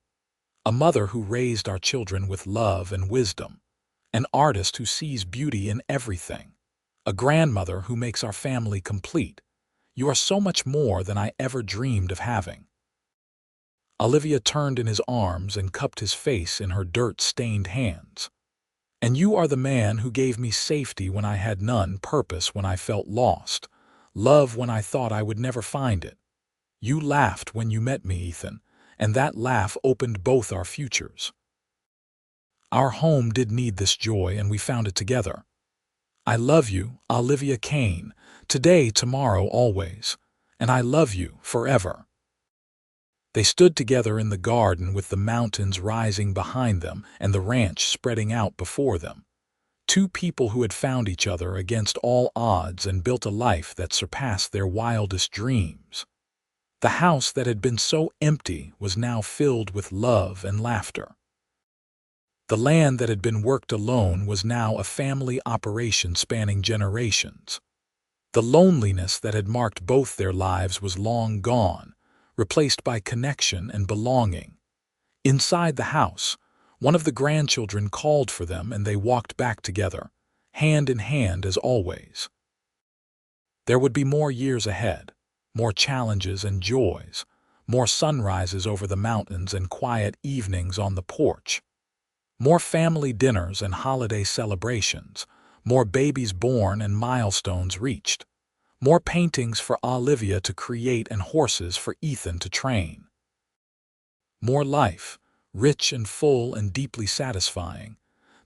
Speaker 1: A mother who raised our children with love and wisdom. An artist who sees beauty in everything. A grandmother who makes our family complete. You are so much more than I ever dreamed of having." Olivia turned in his arms and cupped his face in her dirt-stained hands. "And you are the man who gave me safety when I had none, purpose when I felt lost, love when I thought I would never find it. You laughed when you met me, Ethan, and that laugh opened both our futures. Our home did need this joy, and we found it together. I love you, Olivia Kane, today, tomorrow, always, and I love you forever." They stood together in the garden with the mountains rising behind them and the ranch spreading out before them. Two people who had found each other against all odds and built a life that surpassed their wildest dreams. The house that had been so empty was now filled with love and laughter. The land that had been worked alone was now a family operation spanning generations. The loneliness that had marked both their lives was long gone, replaced by connection and belonging. Inside the house, one of the grandchildren called for them and they walked back together, hand in hand as always. There would be more years ahead, more challenges and joys, more sunrises over the mountains and quiet evenings on the porch. More family dinners and holiday celebrations, more babies born and milestones reached. More paintings for Olivia to create and horses for Ethan to train. More life, rich and full and deeply satisfying.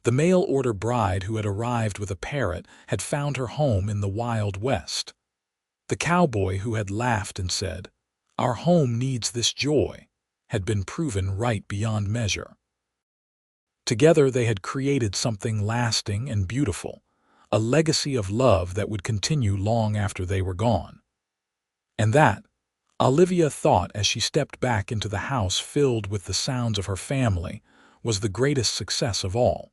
Speaker 1: The mail-order bride who had arrived with a parrot had found her home in the Wild West. The cowboy who had laughed and said, "Our home needs this joy," had been proven right beyond measure. Together they had created something lasting and beautiful, a legacy of love that would continue long after they were gone. And that, Olivia thought as she stepped back into the house filled with the sounds of her family, was the greatest success of all.